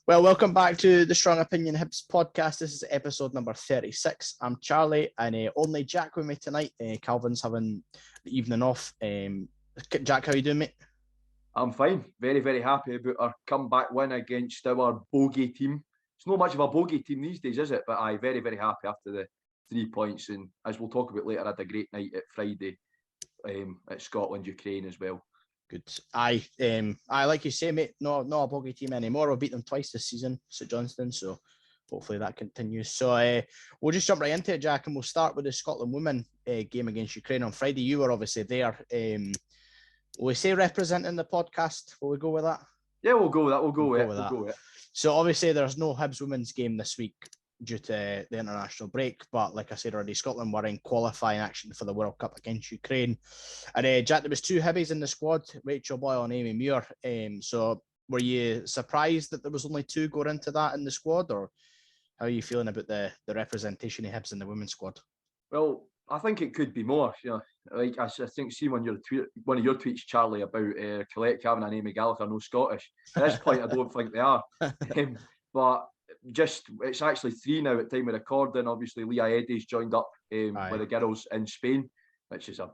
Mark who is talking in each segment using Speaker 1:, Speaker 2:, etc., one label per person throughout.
Speaker 1: Well, welcome back to the Strong Opinion Hibs podcast. This is episode number 36. I'm Charlie, and only Jack with me tonight. Calvin's having the evening off. Jack, how you doing, mate?
Speaker 2: I'm fine. Very, very happy about our comeback win against our bogey team. It's not much of a bogey team these days, is it? But I'm very, very happy after the 3 points. And as we'll talk about later, I had a great night at Friday at Scotland, Ukraine as well.
Speaker 1: Good. I like you say, mate, not a bogey team anymore. We've beat them twice this season, at Johnstone, so hopefully that continues. So we'll just jump right into it, Jack, and we'll start with the Scotland women game against Ukraine on Friday. You were obviously there. Will we say representing the podcast? Will we go with that?
Speaker 2: Yeah, we'll go with that. We'll go with it.
Speaker 1: So obviously there's no Hibs women's game this week due to the international break, but like I said already, Scotland were in qualifying action for the World Cup against Ukraine. And Jack, there was 2 Hibbies in the squad, Rachel Boyle and Amy Muir. So were you surprised that there was only 2 going into that in the squad, or how are you feeling about the representation of Hibs in the women's squad?
Speaker 2: Well, I think it could be more. You know, like I think seeing one of your tweets, Charlie, about Colette Cavan and Amy Gallagher no Scottish. At this point, I don't think they are. But it's actually 3 now at time of recording. Obviously, Leah Eddy's joined up with the girls in Spain, which is a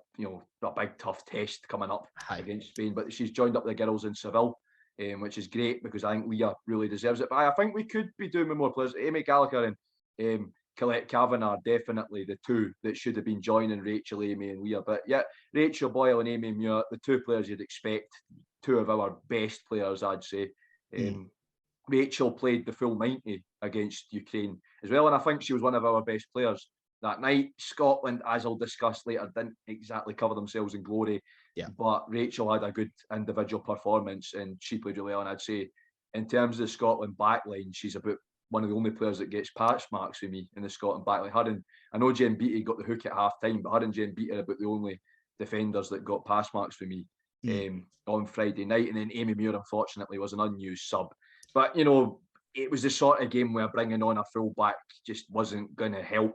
Speaker 2: big tough test coming up against Spain. But she's joined up with the girls in Seville, which is great because I think Leah really deserves it. But I think we could be doing with more players. Amy Gallagher and Colette Cavan are definitely the 2 that should have been joining Rachel, Amy and Leah. But yeah, Rachel Boyle and Amy Muir, the 2 players you'd expect, 2 of our best players, I'd say. Rachel played the full 90 against Ukraine as well, and I think she was one of our best players that night. Scotland, as I'll discuss later, didn't exactly cover themselves in glory, but Rachel had a good individual performance and she played really well. And I'd say in terms of the Scotland backline, she's about one of the only players that gets patch marks for me in the Scotland backline. I know Jen Beattie got the hook at half time, but her and Jen Beattie are about the only defenders that got pass marks for me on Friday night. And then Amy Muir, unfortunately, was an unused sub. But, it was the sort of game where bringing on a full-back just wasn't going to help.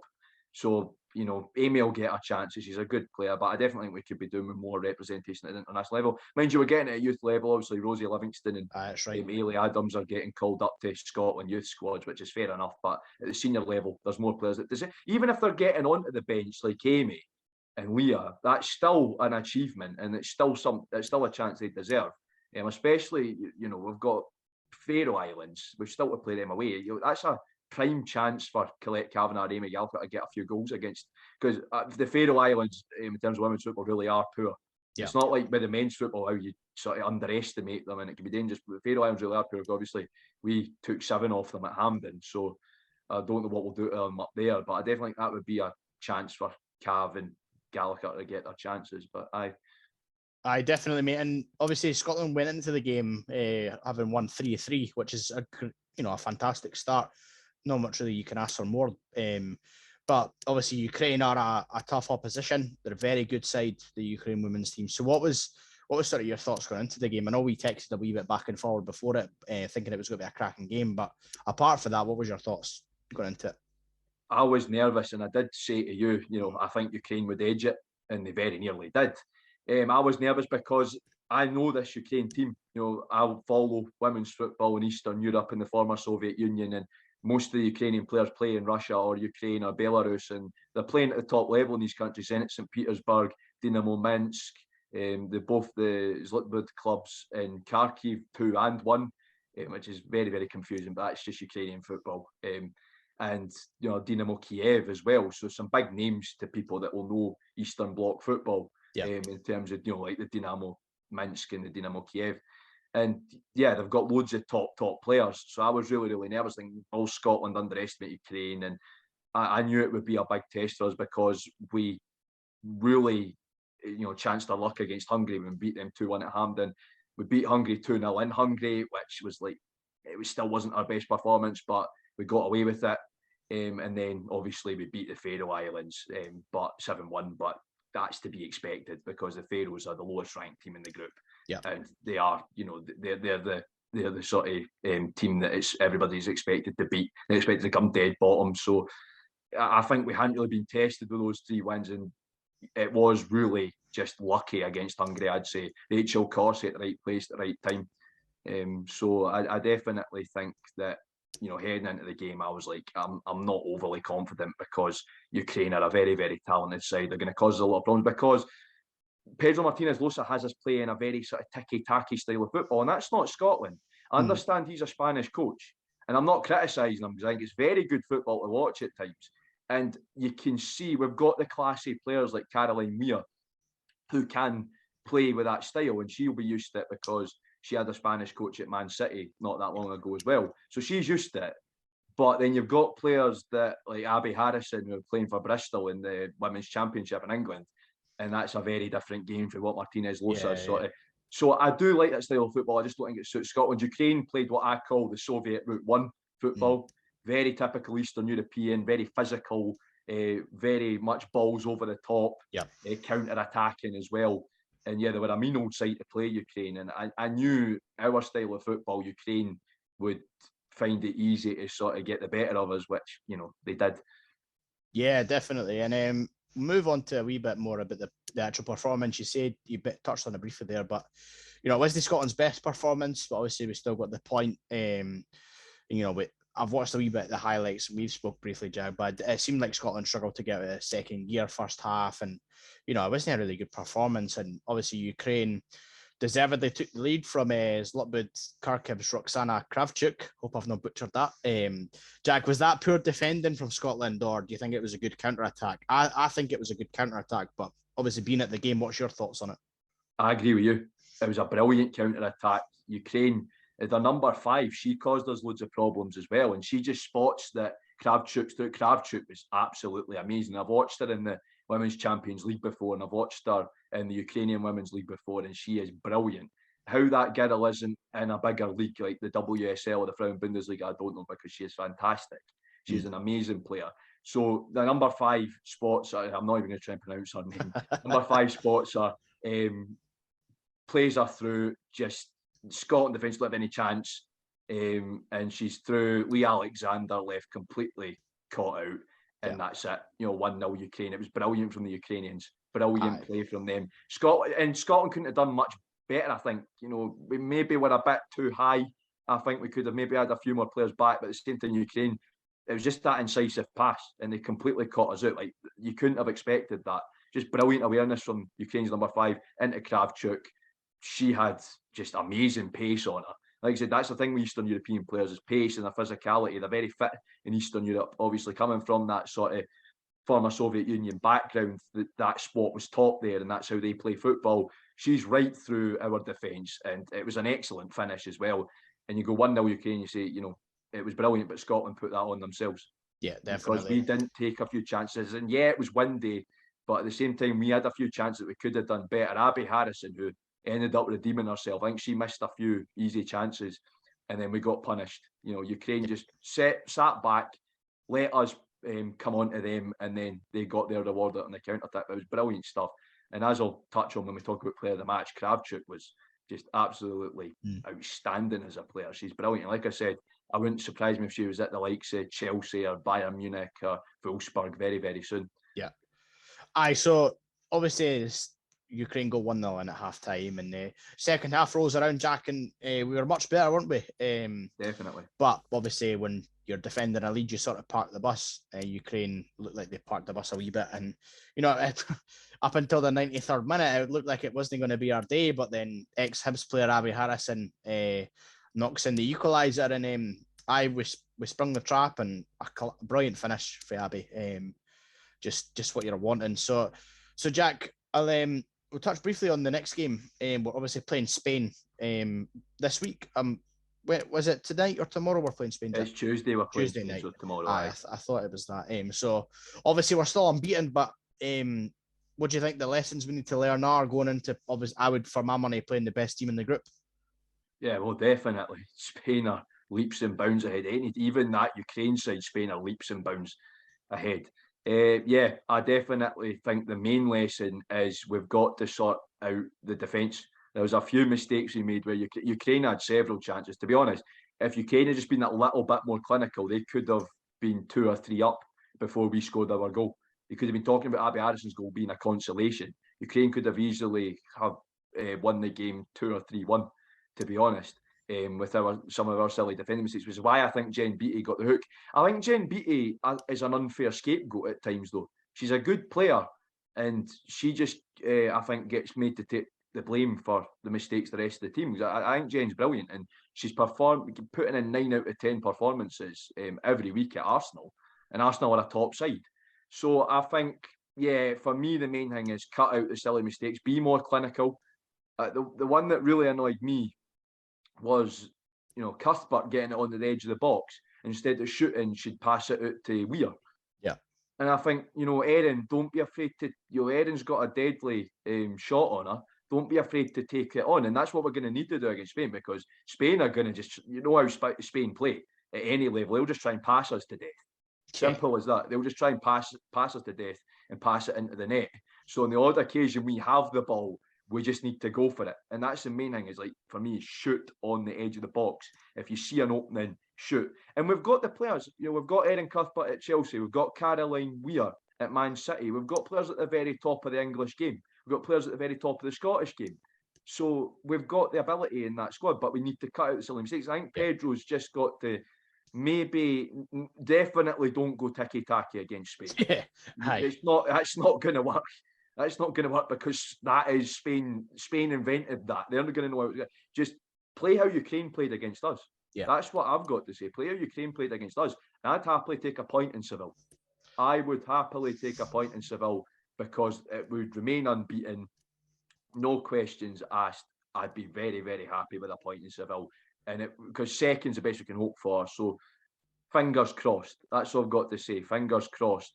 Speaker 2: So, Amy will get her chances. She's a good player, but I definitely think we could be doing more representation at the international level. Mind you, we're getting it at youth level. Obviously, Rosie Livingston and Ailey Adams are getting called up to Scotland youth squads, which is fair enough. But at the senior level, there's more players that deserve. Even if they're getting onto the bench like Amy and Leah, that's still an achievement, and it's still a chance they deserve. Especially, we've got Faroe Islands, we've still to play them away. That's a prime chance for Colette Cavan or Amy Gallagher to get a few goals against, because the Faroe Islands, in terms of women's football, really are poor. It's not like with the men's football how you sort of underestimate them and it can be dangerous. But the Faroe Islands really are poor. Obviously, we took 7 off them at Hampden, so I don't know what we'll do to them up there. But I definitely think that would be a chance for Cav and Gallagher to get their chances. But
Speaker 1: I definitely, mate. And obviously Scotland went into the game having won 3-3, which is a fantastic start. Not much really you can ask for more. But obviously Ukraine are a tough opposition. They're a very good side, the Ukraine women's team. So what was sort of your thoughts going into the game? I know we texted a wee bit back and forward before it, thinking it was going to be a cracking game. But apart from that, what was your thoughts going into it?
Speaker 2: I was nervous, and I did say to you, I think Ukraine would edge it, and they very nearly did. I was nervous because I know this Ukraine team. I'll follow women's football in Eastern Europe and the former Soviet Union, and most of the Ukrainian players play in Russia or Ukraine or Belarus, and they're playing at the top level in these countries. Zenit St. Petersburg, Dynamo Minsk, both the Zlitbud clubs in Kharkiv 2 and 1, which is very, very confusing, but that's just Ukrainian football. And Dynamo Kiev as well. So some big names to people that will know Eastern Bloc football. In terms of like the Dynamo Minsk and the Dynamo Kiev, and they've got loads of top players. So I was really, really nervous, thinking all Scotland underestimate Ukraine, and I knew it would be a big test for us because we really chanced our luck against Hungary when we beat them 2-1 at Hampden. We beat Hungary 2-0 in Hungary, which was still wasn't our best performance, but we got away with it. And then obviously we beat the Faroe Islands, but 7-1, but that's to be expected because the Faroes are the lowest ranked team in the group, and they are, they're the sort of team that everybody's expected to beat. They're expected to come dead bottom. So I think we hadn't really been tested with those 3 wins, and it was really just lucky against Hungary. I'd say Rachel Corsie at the right place at the right time. So I definitely think that, you know, heading into the game, I was like, I'm not overly confident because Ukraine are a very, very talented side. They're going to cause a lot of problems because Pedro Martinez Losa has us playing a very sort of ticky-tacky style of football, and that's not Scotland. I understand he's a Spanish coach, and I'm not criticising him because I think it's very good football to watch at times. And you can see we've got the classy players like Caroline Muir who can play with that style, and she'll be used to it because she had a Spanish coach at Man City not that long ago as well. So she's used to it. But then you've got players that like Abby Harrison who are playing for Bristol in the Women's Championship in England, and that's a very different game from what Martinez Losa is sort of. So I do like that style of football. I just don't think it suits Scotland. Ukraine played what I call the Soviet Route 1 football. Very typical Eastern European, very physical, very much balls over the top, counter-attacking as well. And yeah, they were a mean old side to play, Ukraine. And I knew our style of football, Ukraine would find it easy to sort of get the better of us, which, you know, they did.
Speaker 1: Yeah, definitely. And move on to a wee bit more about the actual performance. You said you touched on it briefly there, but you know, it wasn't Scotland's best performance, but obviously we still got the point. You know, I've watched a wee bit of the highlights. We've spoke briefly, Jag, but it seemed like Scotland struggled to get out of second gear first half, and you know, it wasn't a really good performance. And obviously Ukraine deservedly took the lead from Zlotbud Kharkiv's Roxana Kravchuk. Hope I've not butchered that. Jack, was that poor defending from Scotland, or do you think it was a good counter-attack? I think it was a good counter-attack, but obviously being at the game, what's your thoughts on it?
Speaker 2: I agree with you. It was a brilliant counter-attack. Ukraine, their number 5, she caused us loads of problems as well, and she just spots that Kravchuk was absolutely amazing. I've watched her in the Women's Champions League before, and I've watched her in the Ukrainian Women's League before, and she is brilliant. How that girl isn't in a bigger league like the WSL or the Frauen Bundesliga, I don't know, because she is fantastic. She's an amazing player. So the number 5 spots, I'm not even going to try and pronounce her name. Number 5 spots are plays her through, just Scotland defence don't have any chance, and she's through. Lee Alexander left completely caught out, and that's it. You know, 1-0 Ukraine. It was brilliant from the Ukrainians. Brilliant play from them. Scotland couldn't have done much better. I think, you know, we maybe were a bit too high. I think we could have maybe had a few more players back, but at the same time, Ukraine, it was just that incisive pass, and they completely caught us out. Like, you couldn't have expected that. Just brilliant awareness from Ukraine's number 5 into Kravchuk. She had just amazing pace on her. Like I said, that's the thing with Eastern European players, is pace and their physicality. They're very fit in Eastern Europe, obviously coming from that sort of former Soviet Union background. That sport was taught there, and that's how they play football. She's right through our defence, and it was an excellent finish as well. And you go 1-0 Ukraine, you say, you know, it was brilliant, but Scotland put that on themselves.
Speaker 1: Yeah, definitely.
Speaker 2: Because we didn't take a few chances, and yeah, it was windy, but at the same time, we had a few chances that we could have done better. Abby Harrison, who ended up redeeming herself, I think she missed a few easy chances, and then we got punished. You know, Ukraine just sat back, let us come on to them, and then they got their reward on the counter-attack. It was brilliant stuff. And as I'll touch on when we talk about player of the match, Kravchuk was just absolutely outstanding as a player. She's brilliant. And like I said, I wouldn't surprise me if she was at the likes of Chelsea or Bayern Munich or Wolfsburg very, very soon.
Speaker 1: Yeah. So obviously Ukraine go 1-0 in at half time, and the second half rolls around, Jack, and we were much better, weren't we?
Speaker 2: Definitely.
Speaker 1: But obviously, when you're defending a lead, you sort of park the bus. Ukraine looked like they parked the bus a wee bit, and you know, up until the 93rd minute, it looked like it wasn't going to be our day. But then ex-Hibs player Abby Harrison knocks in the equaliser, and we sprung the trap, and a brilliant finish for Abby. Just what you're wanting. So Jack, we'll touch briefly on the next game. We're obviously playing Spain this week. Was it tonight or tomorrow we're playing Spain?
Speaker 2: It's Tuesday. We're playing
Speaker 1: Tuesday
Speaker 2: Spain,
Speaker 1: night.
Speaker 2: so tomorrow.
Speaker 1: I thought it was that. So obviously we're still unbeaten, but what do you think the lessons we need to learn are going into? Obviously, I would, for my money, playing the best team in the group.
Speaker 2: Yeah, well, definitely. Spain are leaps and bounds ahead. Even that Ukraine side, Spain are leaps and bounds ahead. Yeah, I definitely think the main lesson is we've got to sort out the defence. There was a few mistakes we made where Ukraine had several chances. To be honest, if Ukraine had just been that little bit more clinical, they could have been 2 or 3 up before we scored our goal. You could have been talking about Abby Harrison's goal being a consolation. Ukraine could have easily have won the game 2 or 3-1, to be honest. with some of our silly defending mistakes, which is why I think Jen Beattie got the hook. I think Jen Beattie is an unfair scapegoat at times, though. She's a good player, and she just, I think, gets made to take the blame for the mistakes the rest of the team. I think Jen's brilliant, and she's putting in 9 out of 10 performances every week at Arsenal, and Arsenal are a top side. So I think, yeah, for me, the main thing is cut out the silly mistakes, be more clinical. The one that really annoyed me was, Cuthbert getting it on the edge of the box. Instead of shooting, she'd pass it out to Weir.
Speaker 1: Yeah.
Speaker 2: And I think, Erin, don't be afraid to, Erin's got a deadly shot on her. Don't be afraid to take it on. And that's what we're going to need to do against Spain, because Spain are going to just, how Spain play at any level. They'll just try and pass us to death. Simple as that. They'll just try and pass us to death and pass it into the net. So on the odd occasion we have the ball, we just need to go for it. And that's the main thing, is like, for me, shoot on the edge of the box. If you see an opening, shoot. And we've got the players. We've got Erin Cuthbert at Chelsea. We've got Caroline Weir at Man City. We've got players at the very top of the English game. We've got players at the very top of the Scottish game. So we've got the ability in that squad, but we need to cut out the silly mistakes. I think Pedro's just got to definitely don't go ticky-tacky against Spain.
Speaker 1: Yeah.
Speaker 2: That's not going to work. That's not going to work, because that is Spain. Spain invented that. They're not going to know how to just play how Ukraine played against us.
Speaker 1: Yeah.
Speaker 2: That's what I've got to say. Play how Ukraine played against us. And I'd happily take a point in Seville. I would happily take a point in Seville, because it would remain unbeaten. No questions asked. I'd be very, very happy with a point in Seville. And because second's the best we can hope for. So fingers crossed. That's all I've got to say. Fingers crossed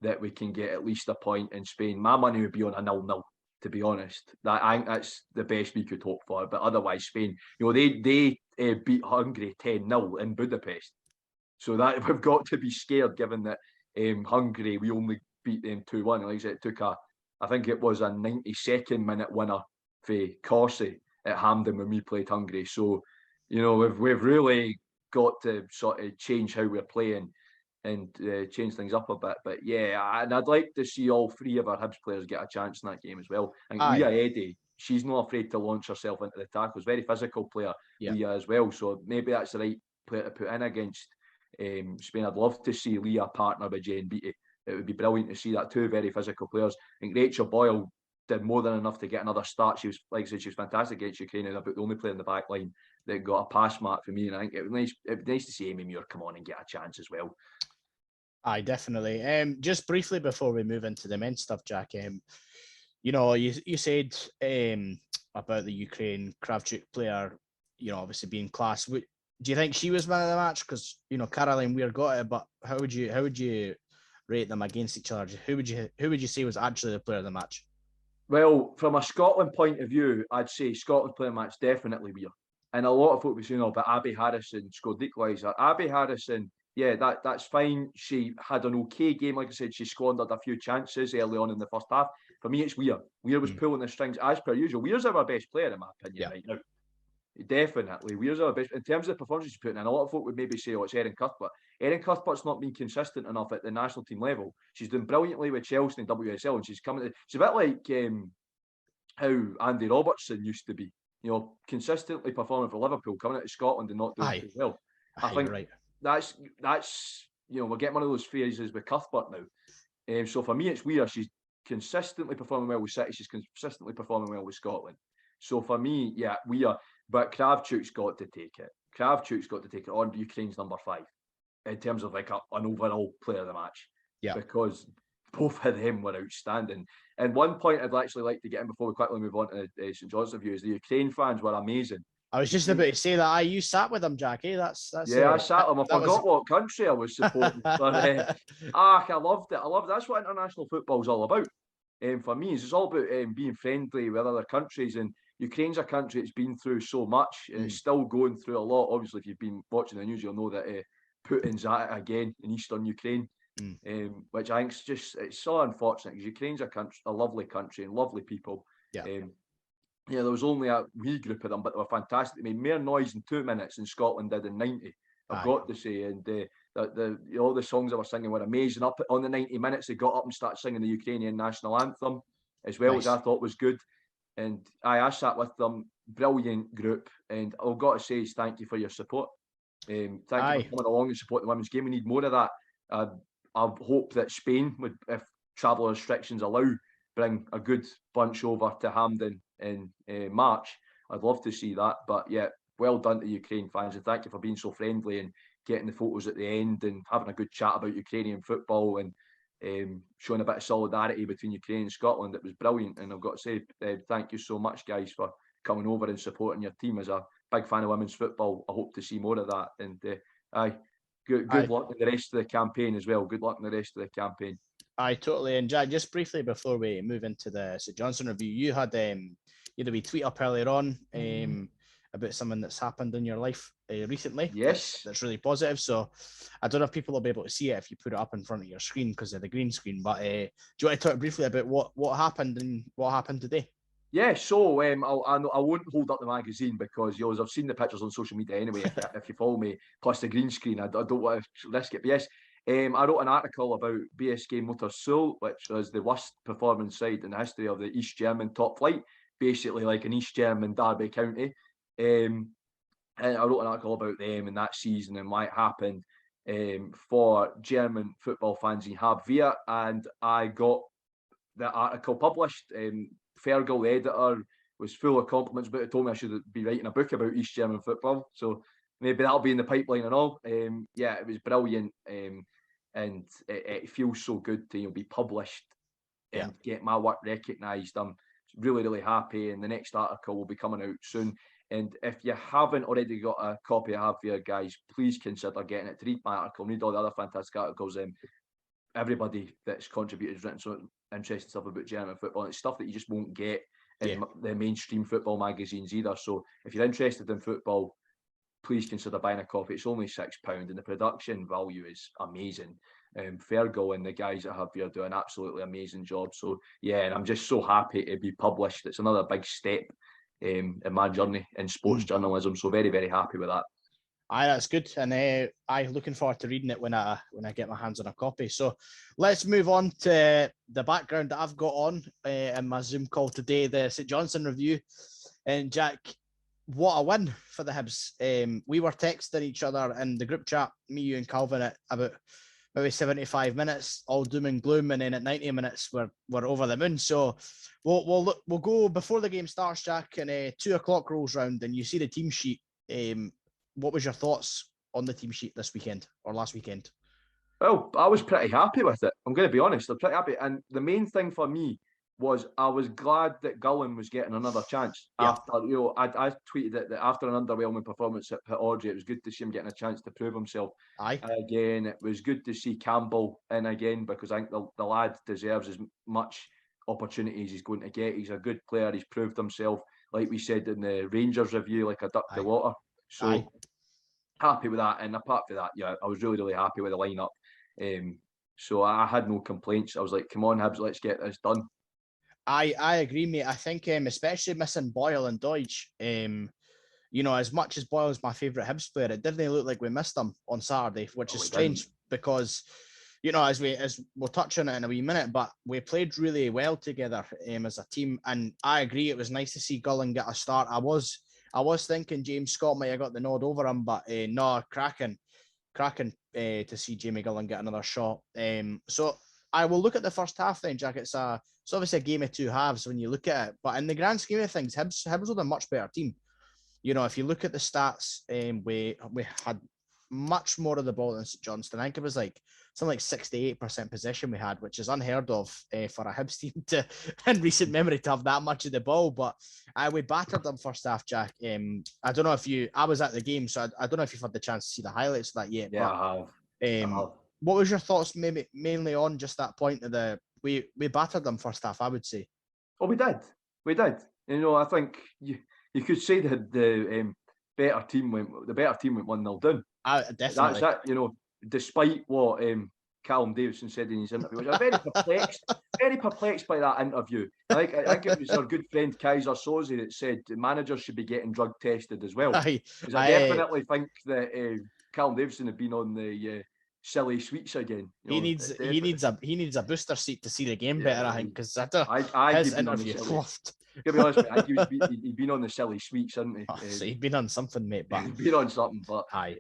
Speaker 2: that we can get at least a point in Spain. My money would be on a 0-0, to be honest. I think that's the best we could hope for. But otherwise, Spain, they beat Hungary 10-0 in Budapest. So that we've got to be scared, given that Hungary, we only beat them 2-1. Like I said, it took I think it was a 92nd minute winner for Corsi at Hampden when we played Hungary. So, we've really got to sort of change how we're playing and change things up a bit. But yeah, and I'd like to see all 3 of our Hibs players get a chance in that game as well. And Leah Eddy, she's not afraid to launch herself into the tackles. Very physical player, Leah, as well. So maybe that's the right player to put in against Spain. I'd love to see Leah partner with Jane Beattie. It would be brilliant to see that. 2 very physical players. I think Rachel Boyle did more than enough to get another start. She was, like I said, she was fantastic against Ukraine, and about the only player in the back line that got a pass mark for me. And I think it would be nice to see Amy Muir come on and get a chance as well.
Speaker 1: Aye, definitely. Just briefly before we move into the men's stuff, Jack, you said about the Ukraine Kravchuk player, obviously being class. Do you think she was man of the match? Because Caroline Weir got it, but how would you rate them against each other? Who would you say was actually the player of the match?
Speaker 2: Well, from a Scotland point of view, I'd say Scotland player of the match definitely Weir. And a lot of folk were saying, but Abby Harrison scored the equaliser. Abby Harrison, yeah, that's fine. She had an okay game. Like I said, she squandered a few chances early on in the first half. For me, it's Weir. Weir was pulling the strings as per usual. Weir's our best player, in my opinion, right now. Definitely. Weir's our best. In terms of the performances she's putting in, a lot of folk would maybe say, it's Erin Cuthbert. Erin Cuthbert's not been consistent enough at the national team level. She's doing brilliantly with Chelsea and WSL, and she's coming. It's a bit like how Andy Robertson used to be. Consistently performing for Liverpool, coming out of Scotland and not doing too well. I think that's we're getting one of those phases with Cuthbert now. So for me, it's Weir. She's consistently performing well with City. She's consistently performing well with Scotland. So for me, yeah, Weir. But Kravchuk's got to take it. Kravchuk's got to take it on Ukraine's number 5 in terms of like an overall player of the match. Yeah. Because both of them were outstanding. And one point I'd actually like to get in before we quickly move on to St Johnstone view is the Ukraine fans were amazing.
Speaker 1: I was just about to say that. You sat with them, Jackie. That's
Speaker 2: yeah, I sat with them. I forgot what country I was supporting. But I loved it. That's what international football is all about. For me, it's all about being friendly with other countries. And Ukraine's a country that's been through so much and it's still going through a lot. Obviously, if you've been watching the news, you'll know that Putin's at it again in eastern Ukraine, which I think it's so unfortunate because Ukraine's a lovely country and lovely people. Yeah, there was only a wee group of them, but they were fantastic. They made more noise in 2 minutes than Scotland did in 90. I've got to say, and all the songs they were singing were amazing. Up on the 90 minutes, they got up and started singing the Ukrainian national anthem as well, which I thought was good. and I sat with them. Brilliant group, and I've got to say is thank you for your support. Thank you for coming along and supporting the women's game. We need more of that. I hope that Spain would, if travel restrictions allow, bring a good bunch over to Hampden in March. I'd love to see that. But yeah, well done to Ukraine fans, and thank you for being so friendly and getting the photos at the end and having a good chat about Ukrainian football and showing a bit of solidarity between Ukraine and Scotland. It was brilliant, and I've got to say thank you so much, guys, for coming over and supporting your team. As a big fan of women's football, I hope to see more of that. And good luck in the rest of the campaign as well. Good luck in the rest of the campaign.
Speaker 1: I totally. And Jack, just briefly before we move into the St Johnstone review, you had a wee tweet up earlier on about something that's happened in your life recently.
Speaker 2: Yes,
Speaker 1: that's really positive. So I don't know if people will be able to see it if you put it up in front of your screen because of the green screen. But do you want to talk briefly about what happened and what happened today?
Speaker 2: Yeah, so I won't hold up the magazine because I've seen the pictures on social media anyway. if you follow me, plus the green screen, I don't want to risk it. But yes, I wrote an article about BSK Motorsul, which was the worst performing side in the history of the East German top flight, basically like an East German Derby County. And I wrote an article about them and that season and why it happened for German football fans in Habvia, and I got the article published. Fergal, the editor, was full of compliments, but it told me I should be writing a book about East German football. So maybe that'll be in the pipeline and all. Yeah, it was brilliant, and it feels so good to be published and get my work recognised. I'm really, really happy, and the next article will be coming out soon. And if you haven't already got a copy I have here, guys, please consider getting it to read my article, read all the other fantastic articles. Everybody that's contributed has written some interesting stuff about German football. And it's stuff that you just won't get in the mainstream football magazines either. So if you're interested in football, please consider buying a copy. It's only £6 and the production value is amazing. Fergal and the guys that have here do an absolutely amazing job. So yeah, and I'm just so happy to be published. It's another big step in my journey in sports journalism. So very, very happy with that.
Speaker 1: Aye, that's good, and I'm looking forward to reading it when I get my hands on a copy. So let's move on to the background that I've got on in my Zoom call today, the St Johnstone review. And Jack, what a win for the Hibs. We were texting each other in the group chat, me, you and Calvin, at about maybe 75 minutes, all doom and gloom, and then at 90 minutes we're over the moon. So we'll go before the game starts, Jack, and 2 o'clock rolls round and you see the team sheet. What was your thoughts on the team sheet this weekend or last weekend?
Speaker 2: Well, I was pretty happy with it. I'm going to be honest. I'm pretty happy. And the main thing for me was I was glad that Callum was getting another chance. After, I tweeted that after an underwhelming performance at Audrey, it was good to see him getting a chance to prove himself.
Speaker 1: Aye.
Speaker 2: Again, it was good to see Campbell in again because I think the lad deserves as much opportunity as he's going to get. He's a good player. He's proved himself, like we said in the Rangers review, like a duck to water. So happy with that. And apart from that, I was really, really happy with the lineup. So I had no complaints. I was like, come on, Hibs, let's get this done.
Speaker 1: I agree, mate. I think especially missing Boyle and Deutsch, as much as Boyle's my favourite Hibs player, it didn't look like we missed him on Saturday, which is strange because, as we'll touch on it in a wee minute, but we played really well together as a team. And I agree, it was nice to see Gullen get a start. I was thinking James Scott might have got the nod over him, but no, cracking to see Jamie Gullen get another shot. So I will look at the first half then, Jack. It's obviously a game of two halves when you look at it, but in the grand scheme of things, Hibs were a much better team. If you look at the stats, we had much more of the ball than St Johnstone. I think it was something like 68% possession we had, which is unheard of for a Hibs team in recent memory to have that much of the ball. But we battered them first half, Jack. I don't know if I was at the game, so I don't know if you've had the chance to see the highlights of that yet.
Speaker 2: Yeah,
Speaker 1: but,
Speaker 2: I have.
Speaker 1: What was your thoughts maybe mainly on just that point of we battered them first half, I would say.
Speaker 2: Oh, we did. I think you could say that the better team went 1-0 down.
Speaker 1: Definitely.
Speaker 2: That's it, despite what Callum Davidson said in his interview, which I'm very perplexed by that interview. I think it was our good friend Kaiser Soze that said managers should be getting drug tested as well. Because I definitely think that Callum Davidson had been on the silly sweets again.
Speaker 1: He needs a booster seat to see the game better, I think, because his interview.
Speaker 2: To be honest, mate, I think he'd been on the silly sweets, hadn't he?
Speaker 1: Oh, so he'd been on something, mate. But
Speaker 2: He'd been on something, but
Speaker 1: aye,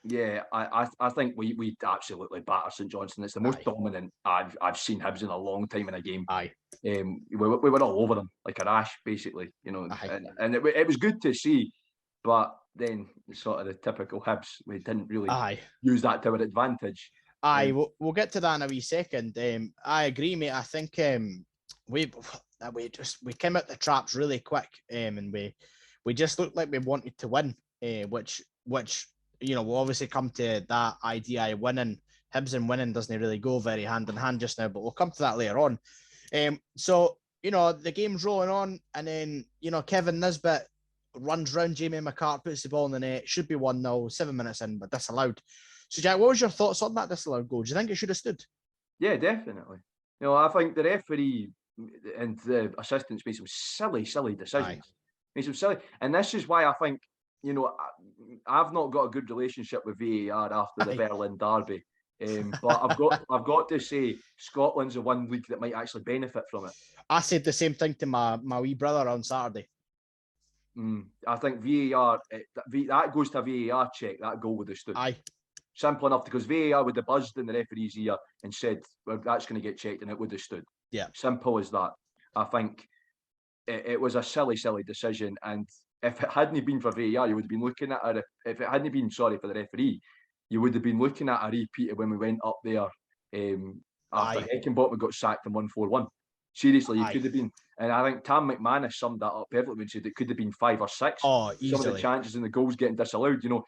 Speaker 2: yeah, I think we absolutely batter St Johnstone. It's the most dominant I've seen Hibs in a long time in a game.
Speaker 1: Aye.
Speaker 2: We were all over them like a rash, basically, you know, and it was good to see, but then sort of the typical Hibs, we didn't really use that to our advantage.
Speaker 1: Aye, we'll get to that in a wee second. I agree, mate. I think we came out the traps really quick, and we just looked like we wanted to win, which you know will obviously come to that idea of winning. Hibs and winning doesn't really go very hand in hand just now, but we'll come to that later on. So you know the game's rolling on, and then you know Kevin Nisbet runs round Jamie McCart, puts the ball in the net. Should be 1-0, 7 minutes in, but disallowed. So Jack, what was your thoughts on that disallowed goal? Do you think it should have stood?
Speaker 2: Yeah, definitely. You know, I think the referee and the assistants made some silly decisions. Made some silly, and this is why I think, you know, I've not got a good relationship with VAR after the Berlin derby. But I've got to say Scotland's the one league that might actually benefit from it.
Speaker 1: I said the same thing to my wee brother on Saturday.
Speaker 2: I think VAR that goes to a VAR check. That goal would have stood.
Speaker 1: Aye.
Speaker 2: Simple enough, because VAR would have buzzed in the referee's ear and said, well, that's going to get checked, and it would have stood.
Speaker 1: Yeah.
Speaker 2: Simple as that. I think it was a silly decision, and if it hadn't been for VAR, you would have been looking at it. If it hadn't been, sorry, for the referee, you would have been looking at a repeat of when we went up there after Heckenbottom got sacked in 1-4-1. Seriously, you could have been. And I think Tam McManus summed that up perfectly when he said it could have been 5 or 6.
Speaker 1: Oh, easily.
Speaker 2: Some of the chances in the goals getting disallowed, you know,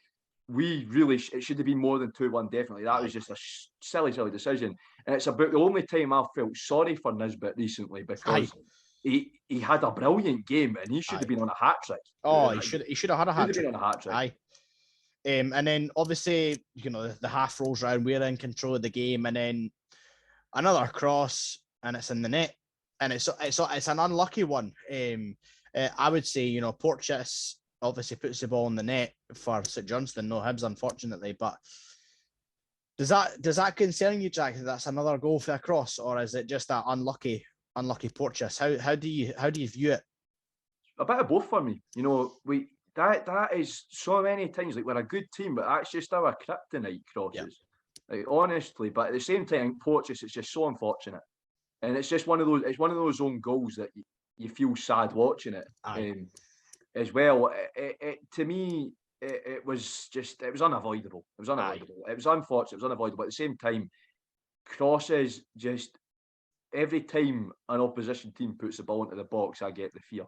Speaker 2: it should have been more than 2-1, definitely. That was just a silly decision. And it's about the only time I've felt sorry for Nisbet recently, because he had a brilliant game and he should have been on a hat-trick.
Speaker 1: Oh, he should have had a hat-trick.
Speaker 2: Should have been on a hat-trick.
Speaker 1: Aye. And then obviously, you know, the half rolls around, we're in control of the game, and then another cross, and it's in the net, and it's an unlucky one. I would say, you know, Porteous obviously puts the ball in the net for St Johnstone, no Hibs, unfortunately. But does that concern you, Jack? That's another goal for a cross, or is it just that unlucky Porteous? How do you view it?
Speaker 2: A bit of both for me. You know, that is so many times, like, we're a good team, but that's just our kryptonite crosses. Yeah. Like, honestly, but at the same time, Porteous, it's just so unfortunate, and it's just one of those. It's one of those own goals that you feel sad watching it. As well, to me, it was unavoidable. It was unavoidable. It was unfortunate. It was unavoidable. At the same time, crosses, just every time an opposition team puts the ball into the box, I get the fear.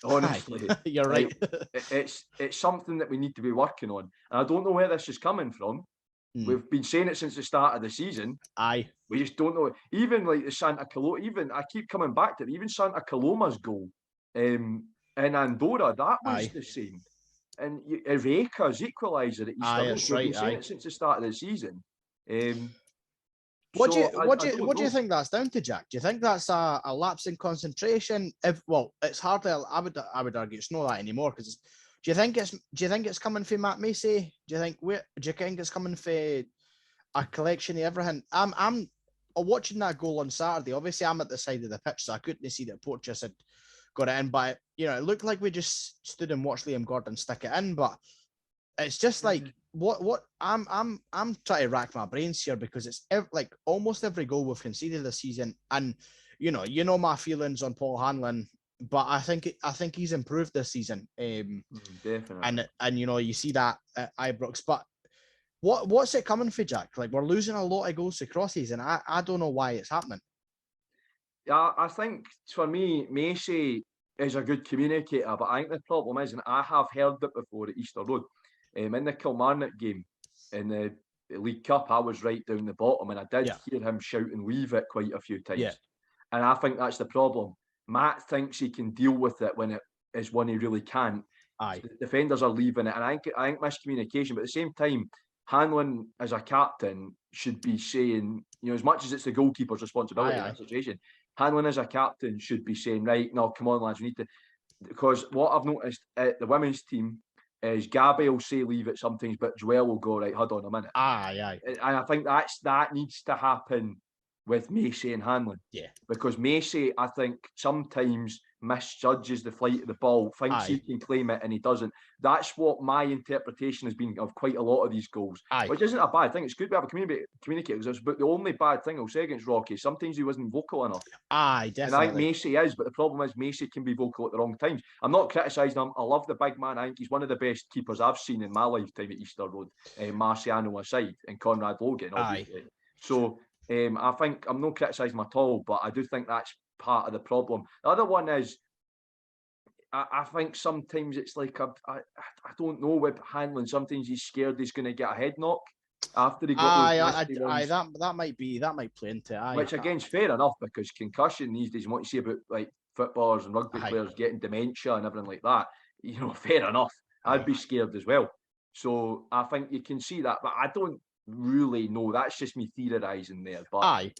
Speaker 2: Honestly,
Speaker 1: you're right.
Speaker 2: It's something that we need to be working on, and I don't know where this is coming from. We've been saying it since the start of the season. We just don't know. Even like the Santa Coloma, even I keep coming back to it. Even Santa Coloma's goal in Andorra, that was the same. And Reka's equaliser at Easter. We've been saying it since the start of the season.
Speaker 1: What do you think that's down to, Jack? Do you think that's a lapse in concentration? It's hardly. I would argue it's not that anymore. Because do you think it's coming from Matt Macy? Do you think it's coming from a collection of everything? I'm watching that goal on Saturday. Obviously, I'm at the side of the pitch, so I couldn't see that Porteous had got it in. But you know, it looked like we just stood and watched Liam Gordon stick it in. But it's just like what I'm trying to rack my brains here, because it's like almost every goal we've conceded this season, and you know my feelings on Paul Hanlon, but I think he's improved this season.
Speaker 2: Definitely.
Speaker 1: And you know, you see that at Ibrox, but what's it coming for, Jack? Like, we're losing a lot of goals to crosses, and I don't know why it's happening.
Speaker 2: Yeah, I think for me, Macy is a good communicator, but I think the problem is, and I have heard it before at Easter Road, in the Kilmarnock game in the League Cup, I was right down the bottom, and I did hear him shout and leave it quite a few times. And I think that's the problem. Matt thinks he can deal with it when it is one he really can't. The defenders are leaving it, and I think miscommunication. But at the same time, Hanlon as a captain should be saying, you know, as much as it's the goalkeeper's responsibility in that situation, Hanlon as a captain should be saying, right, no, come on, lads, we need to. Because what I've noticed at the women's team is Gabby will say leave it sometimes, but Joelle will go, right, hold on a minute. And I think that needs to happen with Macy and Hanlon.
Speaker 1: Yeah.
Speaker 2: Because Macy, I think sometimes misjudges the flight of the ball, thinks he can claim it and he doesn't. That's what my interpretation has been of quite a lot of these goals, which isn't a bad thing. It's good to have a communicators, but the only bad thing I'll say against Rocky, sometimes he wasn't vocal enough.
Speaker 1: Definitely.
Speaker 2: And I think Macy is, but the problem is Macy can be vocal at the wrong times. I'm not criticising him. I love the big man. I think he's one of the best keepers I've seen in my lifetime at Easter Road, Marciano aside, and Conrad Logan, obviously. So I think I'm not criticising him at all, but I do think that's part of the problem. The other one is I think sometimes it's like I don't know with handling. Sometimes he's scared he's going to get a head knock after he got those ones.
Speaker 1: That might play into it.
Speaker 2: Which again's fair enough, because concussion these days, what you see about like footballers and rugby players getting dementia and everything like that, you know, fair enough. I'd be scared as well. So I think you can see that, but I don't really know. That's just me theorising there. But I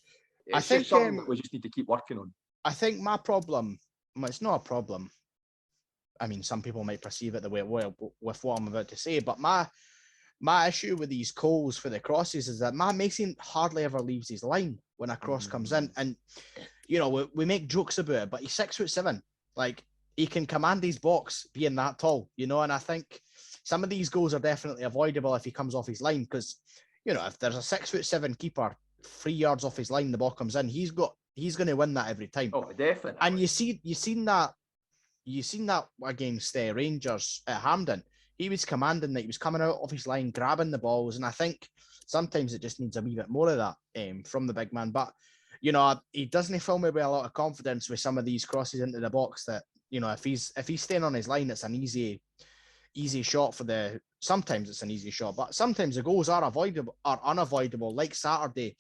Speaker 2: think something that we just need to keep working on.
Speaker 1: I think my problem, well, it's not a problem. I mean, some people might perceive it the way with what I'm about to say, but my issue with these calls for the crosses is that Mason hardly ever leaves his line when a cross comes in. And, you know, we make jokes about it, but he's 6'7". Like, he can command his box being that tall, you know, and I think some of these goals are definitely avoidable if he comes off his line, because, you know, if there's a 6'7" keeper 3 yards off his line, the ball comes in, he's going to win that every time.
Speaker 2: Oh, definitely.
Speaker 1: And you seen that against Rangers at Hampden. He was commanding that, he was coming out of his line, grabbing the balls, and I think sometimes it just needs a wee bit more of that from the big man. But, you know, he doesn't fill me with a lot of confidence with some of these crosses into the box that, you know, if he's staying on his line, it's an easy shot for the. Sometimes it's an easy shot, but sometimes the goals are unavoidable. Like Saturday,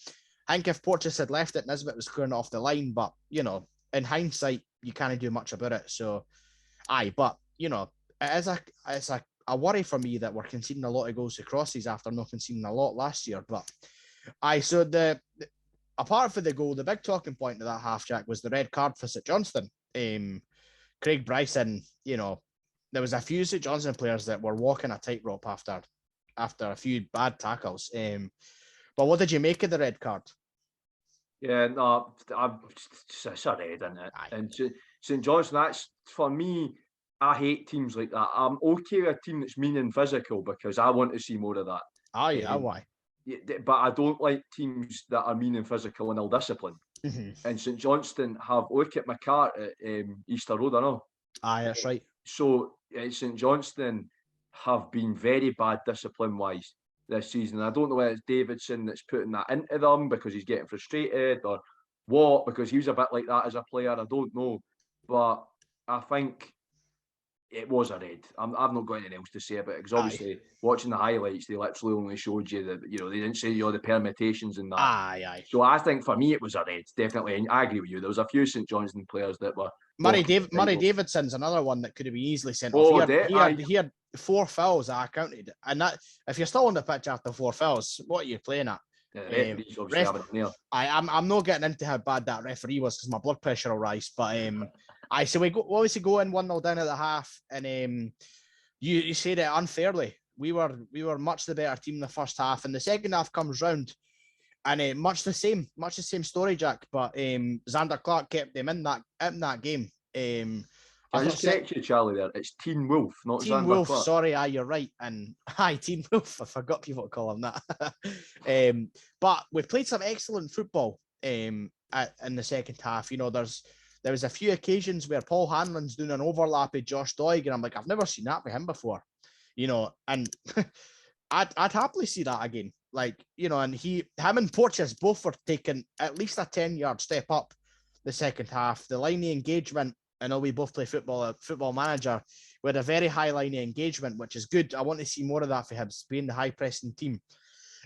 Speaker 1: I think if Porteous had left it, Nisbet was scoring off the line. But, you know, in hindsight, you can't do much about it. So, but, you know, it's a worry for me that we're conceding a lot of goals to crosses after not conceding a lot last year. But so apart from the goal, the big talking point of that half, Jack, was the red card for St Johnstone. Craig Bryson, you know, there was a few St Johnstone players that were walking a tightrope after a few bad tackles. But what did you make of the red card?
Speaker 2: Yeah, no, it's a red, isn't it? And St Johnstone, that's, for me, I hate teams like that. I'm okay with a team that's mean and physical because I want to see more of that.
Speaker 1: Why?
Speaker 2: But I don't like teams that are mean and physical and ill-disciplined. And St Johnstone look at McCart at Easter Road, I know.
Speaker 1: That's right.
Speaker 2: So St Johnstone have been very bad discipline-wise this season. I don't know whether it's Davidson that's putting that into them because he's getting frustrated or what, because he was a bit like that as a player. I don't know. But I think it was a red. I've not got anything else to say about it, because obviously watching the highlights, they literally only showed you that, you know, they didn't say you the permutations and that. So I think for me it was a red, definitely. And I agree with you. There was a few St Johnstone players that were.
Speaker 1: Murray Davidson's another one that could have been easily sent off. He had 4 fouls I counted, and that, if you're still on the pitch after 4 fouls, what are you playing at? I'm not getting into how bad that referee was because my blood pressure will rise. But so we obviously go in 1-0 down at the half, and you said it unfairly. We were much the better team in the first half, and the second half comes round, and much the same story, Jack. But Xander Clark kept them in that game.
Speaker 2: I just correct you, Charlie, there. It's Teen Wolf, not
Speaker 1: Teen
Speaker 2: Xander
Speaker 1: Wolf.
Speaker 2: Clark.
Speaker 1: Sorry, you're right. And Teen Wolf. I forgot people call him that. But we played some excellent football in the second half. You know, there was a few occasions where Paul Hanlon's doing an overlap with Josh Doig, and I'm like, I've never seen that with him before. You know, and I'd happily see that again. Like, you know, and him and Porteous both were taking at least a 10-yard step up the second half. The line of engagement, I know we both play Football Manager, with a very high line of engagement, which is good. I want to see more of that for Hibs, being the high-pressing team.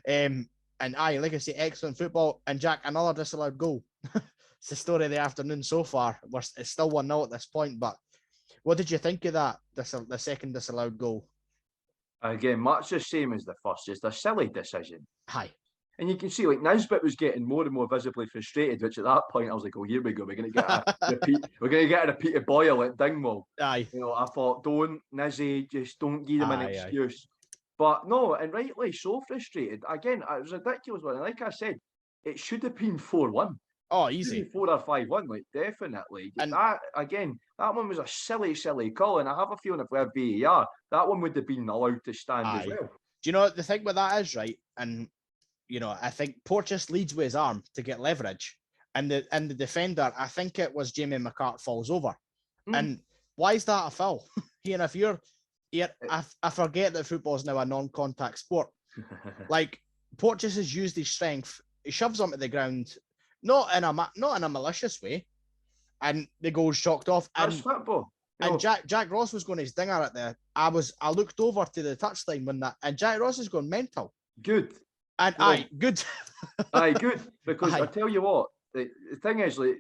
Speaker 1: And like I say, excellent football. And Jack, another disallowed goal. It's the story of the afternoon so far. It's still 1-0 at this point, but what did you think of that, the second disallowed goal?
Speaker 2: Again, much the same as the first. Just a silly decision.
Speaker 1: And
Speaker 2: you can see, like, Nisbet was getting more and more visibly frustrated, which at that point I was like, oh, here we go. We're going to get a repeat. We're going to get a repeated Boyle at Dingwall. You know, I thought, don't, Nizzy, just don't give him an excuse. But no, and rightly so frustrated. Again, it was a ridiculous one. And like I said, it should have been 4-1.
Speaker 1: Oh,
Speaker 2: Maybe
Speaker 1: easy.
Speaker 2: 4 or 5-1, like definitely.
Speaker 1: And
Speaker 2: That again, that one was a silly call, and I have a feeling if we had VAR, that one would have been allowed to stand as well.
Speaker 1: Do you know what the thing with that is, right? And I think Porteous leads with his arm to get leverage, and the defender, I think it was Jamie McCart, falls over. And why is that a foul? If you're, I forget that football is now a non-contact sport. Like Porteous has used his strength, he shoves him to the ground, not in a malicious way, and the goal's chalked off.
Speaker 2: That's football.
Speaker 1: And Jack Ross was going his dinger at the. I looked over to the touchline when that, and Jack Ross is going mental.
Speaker 2: Good.
Speaker 1: And good.
Speaker 2: Good. Because I tell you what, the thing is, like,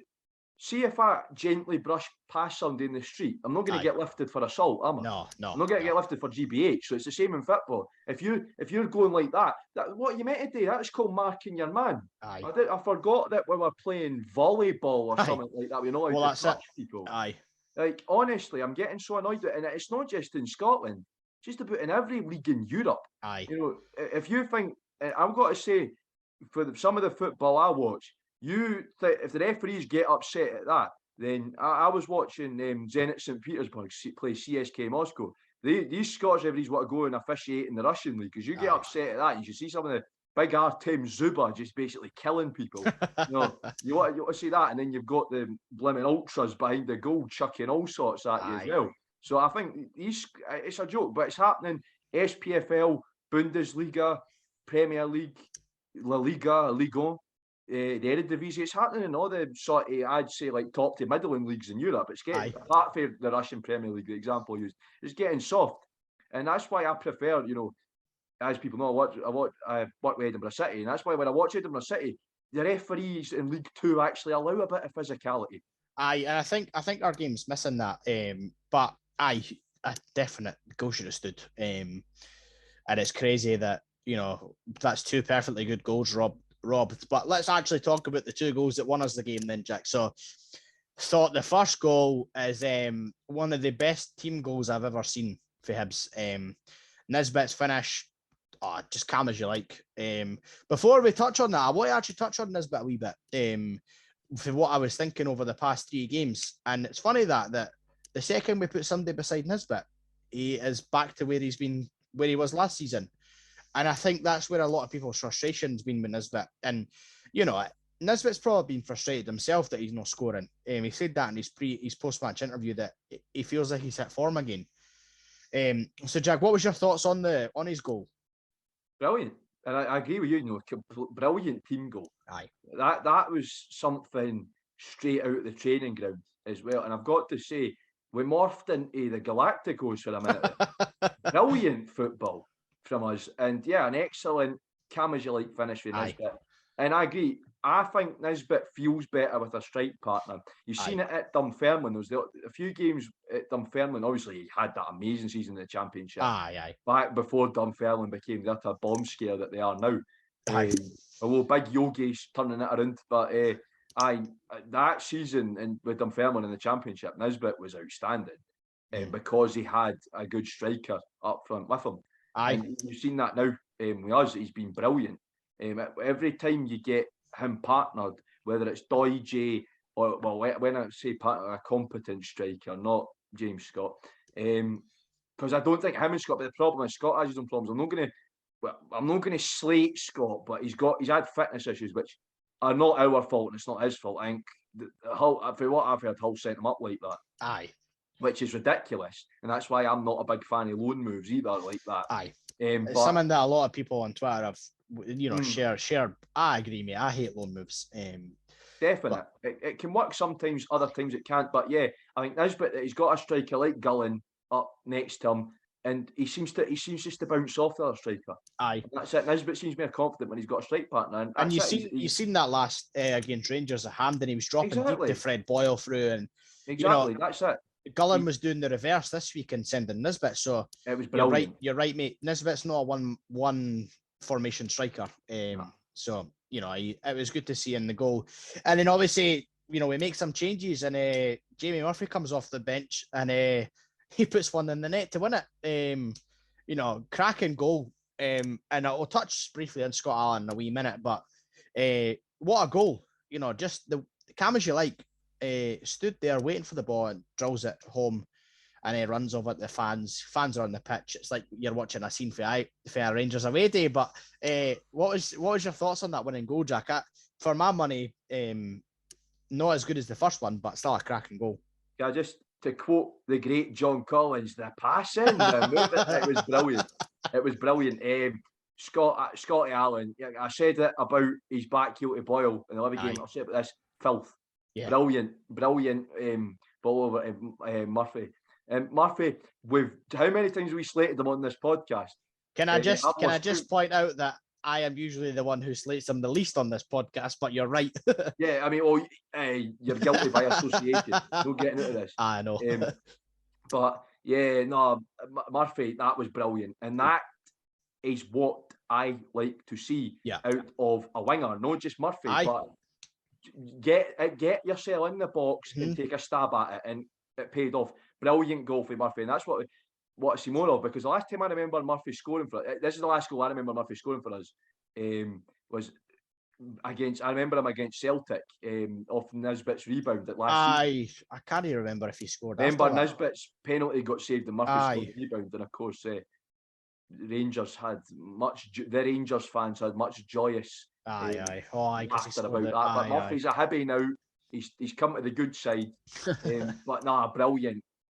Speaker 2: see if I gently brush past somebody in the street, I'm not going to get lifted for assault, am I?
Speaker 1: No.
Speaker 2: I'm not going to get lifted for GBH. So it's the same in football. If you're going like that, what are you meant to do? That's called marking your man. I forgot that we were playing volleyball or something like that. We're not allowed to touch people. Like, honestly, I'm getting so annoyed with it. And it's not just in Scotland, just about in every league in Europe. If you think, I've got to say, for some of the football I watch, if the referees get upset at that, then I was watching Zenit St. Petersburg play CSK Moscow. These Scottish referees want to go and officiate in the Russian league, because you get upset at that, you should see some of the big Artem Zuba just basically killing people. You want to see that, and then you've got the blimmin' ultras behind the goal chucking all sorts at you as well. So I think it's a joke, but it's happening. SPFL, Bundesliga, Premier League, La Liga, Ligue 1, the Eredivisie. It's happening in all the sort of, I'd say, like top to middling leagues in Europe. It's getting, apart from the Russian Premier League, the example used, it's getting soft. And that's why I prefer, as people know, I work with Edinburgh City, and that's why when I watch Edinburgh City, the referees in League 2 actually allow a bit of physicality.
Speaker 1: And I think our game's missing that. But a definite goal should have stood. And it's crazy that that's two perfectly good goals robbed. But let's actually talk about the two goals that won us the game then, Jack. So thought the first goal is one of the best team goals I've ever seen for Hibs. Nisbet's finish, just calm as you like. Before we touch on that, I want to actually touch on Nisbet a wee bit. For what I was thinking over the past 3 games. And it's funny that the second we put somebody beside Nisbet, he is back to where he was last season. And I think that's where a lot of people's frustration's been with Nisbet. And, Nisbet's probably been frustrated himself that he's not scoring. He said that in his post-match interview, that he feels like he's hit form again. So, Jack, what was your thoughts on his goal?
Speaker 2: Brilliant. And I agree with you, brilliant team goal. That was something straight out of the training ground as well. And I've got to say, we morphed into the Galacticos for a minute. Brilliant football from us. And an excellent calm-as-you-like finish with Nisbet. And I agree. I think Nisbet feels better with a strike partner. You've seen it at Dunfermline. There was a few games at Dunfermline. Obviously, he had that amazing season in the Championship. Back before Dunfermline became the utter bomb scare that they are now. Although Big Yogi's turning it around. But that season with Dunfermline in the Championship, Nisbet was outstanding because he had a good striker up front with him. And you've seen that now with us. He's been brilliant. Every time you get him partnered, whether it's Doige or, when I say partner, a competent striker, not James Scott, because I don't think him and Scott. But the problem is Scott has his own problems. I'm not going to slate Scott, but he's had fitness issues which are not our fault, and it's not his fault. I think Hull, for what I've heard, Hull sent him up like that. Which is ridiculous, and that's why I'm not a big fan of loan moves either like that.
Speaker 1: It's something that a lot of people on Twitter have, shared. I agree, mate. I hate loan moves.
Speaker 2: Definitely, it can work sometimes. Other times it can't. But I think Nisbet, he's got a striker like Gullen up next to him, and he seems just to bounce off the other striker. That's it. Nisbet seems more confident when he's got a strike partner. And
Speaker 1: you've seen that last against Rangers at Hampden. He was dropping deep to Fred Boyle through, and
Speaker 2: that's it.
Speaker 1: Gullen was doing the reverse this week and sending Nisbet. So
Speaker 2: it was brilliant.
Speaker 1: You're right, mate. Nisbet's not a one formation striker. So it was good to see in the goal. And then obviously, we make some changes, and Jamie Murphy comes off the bench, and he puts one in the net to win it. Cracking goal. And I'll touch briefly on Scott Allen in a wee minute, but what a goal. just the calm as you like, stood there waiting for the ball and drills it home, and he runs over at the fans. Fans are on the pitch. It's like you're watching a scene for a Rangers away day. But what was your thoughts on that winning goal, Jack? For my money, not as good as the first one, but still a cracking goal.
Speaker 2: Yeah, just to quote the great John Collins, the passing, the movement, it was brilliant. It was brilliant. Scotty Allen, I said it about his back heel to Boyle in the Livy game. I'll say about this filth. Yeah. Brilliant. Ball over Murphy. Murphy, how many times have we slated him on this podcast?
Speaker 1: Can I just point out that I am usually the one who slates him the least on this podcast, but you're right.
Speaker 2: Yeah, I mean, you're guilty by association. No getting into this.
Speaker 1: I know.
Speaker 2: But yeah, no, Murphy, that was brilliant. And that is what I like to see out of a winger, not just Murphy, but get yourself in the box and take a stab at it, and it paid off. Brilliant goal for Murphy, and that's what I see more of, because the last time I remember Murphy scoring for this is the last goal I remember Murphy scoring for us, was against, I remember him against Celtic, off Nisbet's rebound at last season.
Speaker 1: I can't even remember if he scored.
Speaker 2: Remember Nisbet's penalty got saved and Murphy scored the rebound, and of course the Rangers fans had much joyous laughter about that. But Murphy's a Hibby now. He's come to the good side. But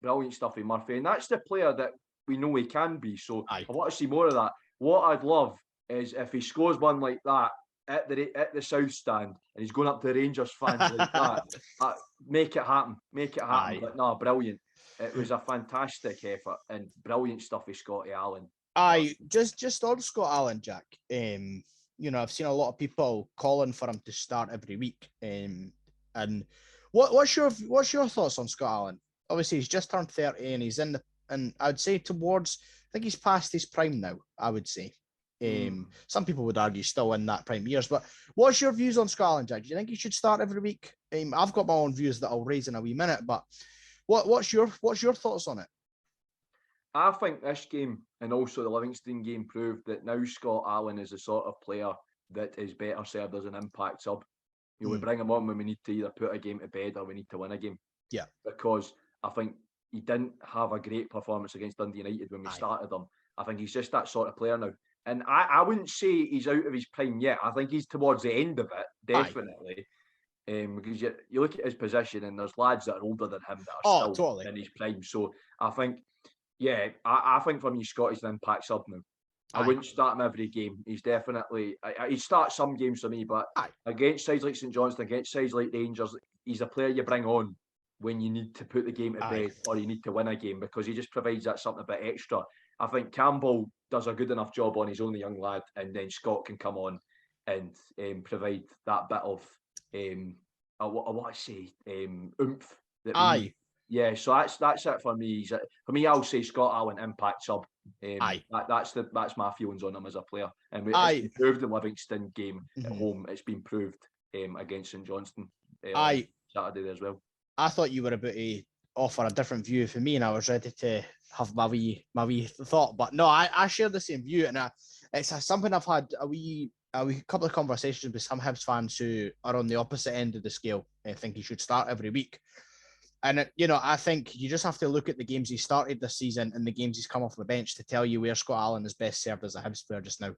Speaker 2: brilliant stuff in Murphy, and that's the player that we know he can be. So I want to see more of that. What I'd love is if he scores one like that at the South Stand, and he's going up to the Rangers fans like that. Make it happen. But brilliant. It was a fantastic effort and brilliant stuff with Scotty Allen.
Speaker 1: Just on Scott Allen, Jack. I've seen a lot of people calling for him to start every week. And what's your thoughts on Scott Allen? Obviously, he's just turned 30 and he's and I'd say I think he's past his prime now, I would say. Some people would argue still in that prime years, but what's your views on Scott Allen, Jack? Do you think he should start every week? I've got my own views that I'll raise in a wee minute, but what's your thoughts on it?
Speaker 2: I think this game and also the Livingston game proved that now Scott Allen is the sort of player that is better served as an impact sub. We bring him on when we need to either put a game to bed or we need to win a game. Yeah. Because I think he didn't have a great performance against Dundee United when we started him. I think he's just that sort of player now. And I wouldn't say he's out of his prime yet. I think he's towards the end of it, definitely. Because you look at his position and there's lads that are older than him that are still in his prime. So I think, I think for me, Scott is an impact sub now. I wouldn't start him every game. He's definitely, he starts some games for me, but against sides like St Johnstone, against sides like Rangers, he's a player you bring on when you need to put the game to bed or you need to win a game, because he just provides that something a bit extra. I think Campbell does a good enough job on his only young lad, and then Scott can come on and provide that bit of oomph that Yeah, so that's it for me. For me, I'll say Scott Allen impact sub. That's my feelings on him as a player, and it's been proved in Livingston game at home. It's been proved against St Johnstone Saturday as well.
Speaker 1: I thought you were about to offer a different view for me, and I was ready to have my wee thought, but no, I share the same view, and it's something I've had a wee couple of conversations with some Hibs fans who are on the opposite end of the scale and think he should start every week. And, I think you just have to look at the games he started this season and the games he's come off the bench to tell you where Scott Allen is best served as a Hibs player just now.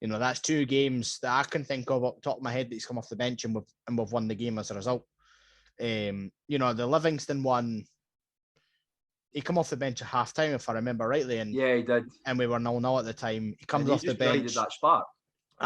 Speaker 1: That's 2 games that I can think of off the top of my head that he's come off the bench and we've won the game as a result. The Livingston one, he come off the bench at half-time, if I remember rightly. And
Speaker 2: yeah, he did.
Speaker 1: And we were 0-0 at the time. He comes off the bench.
Speaker 2: That spark.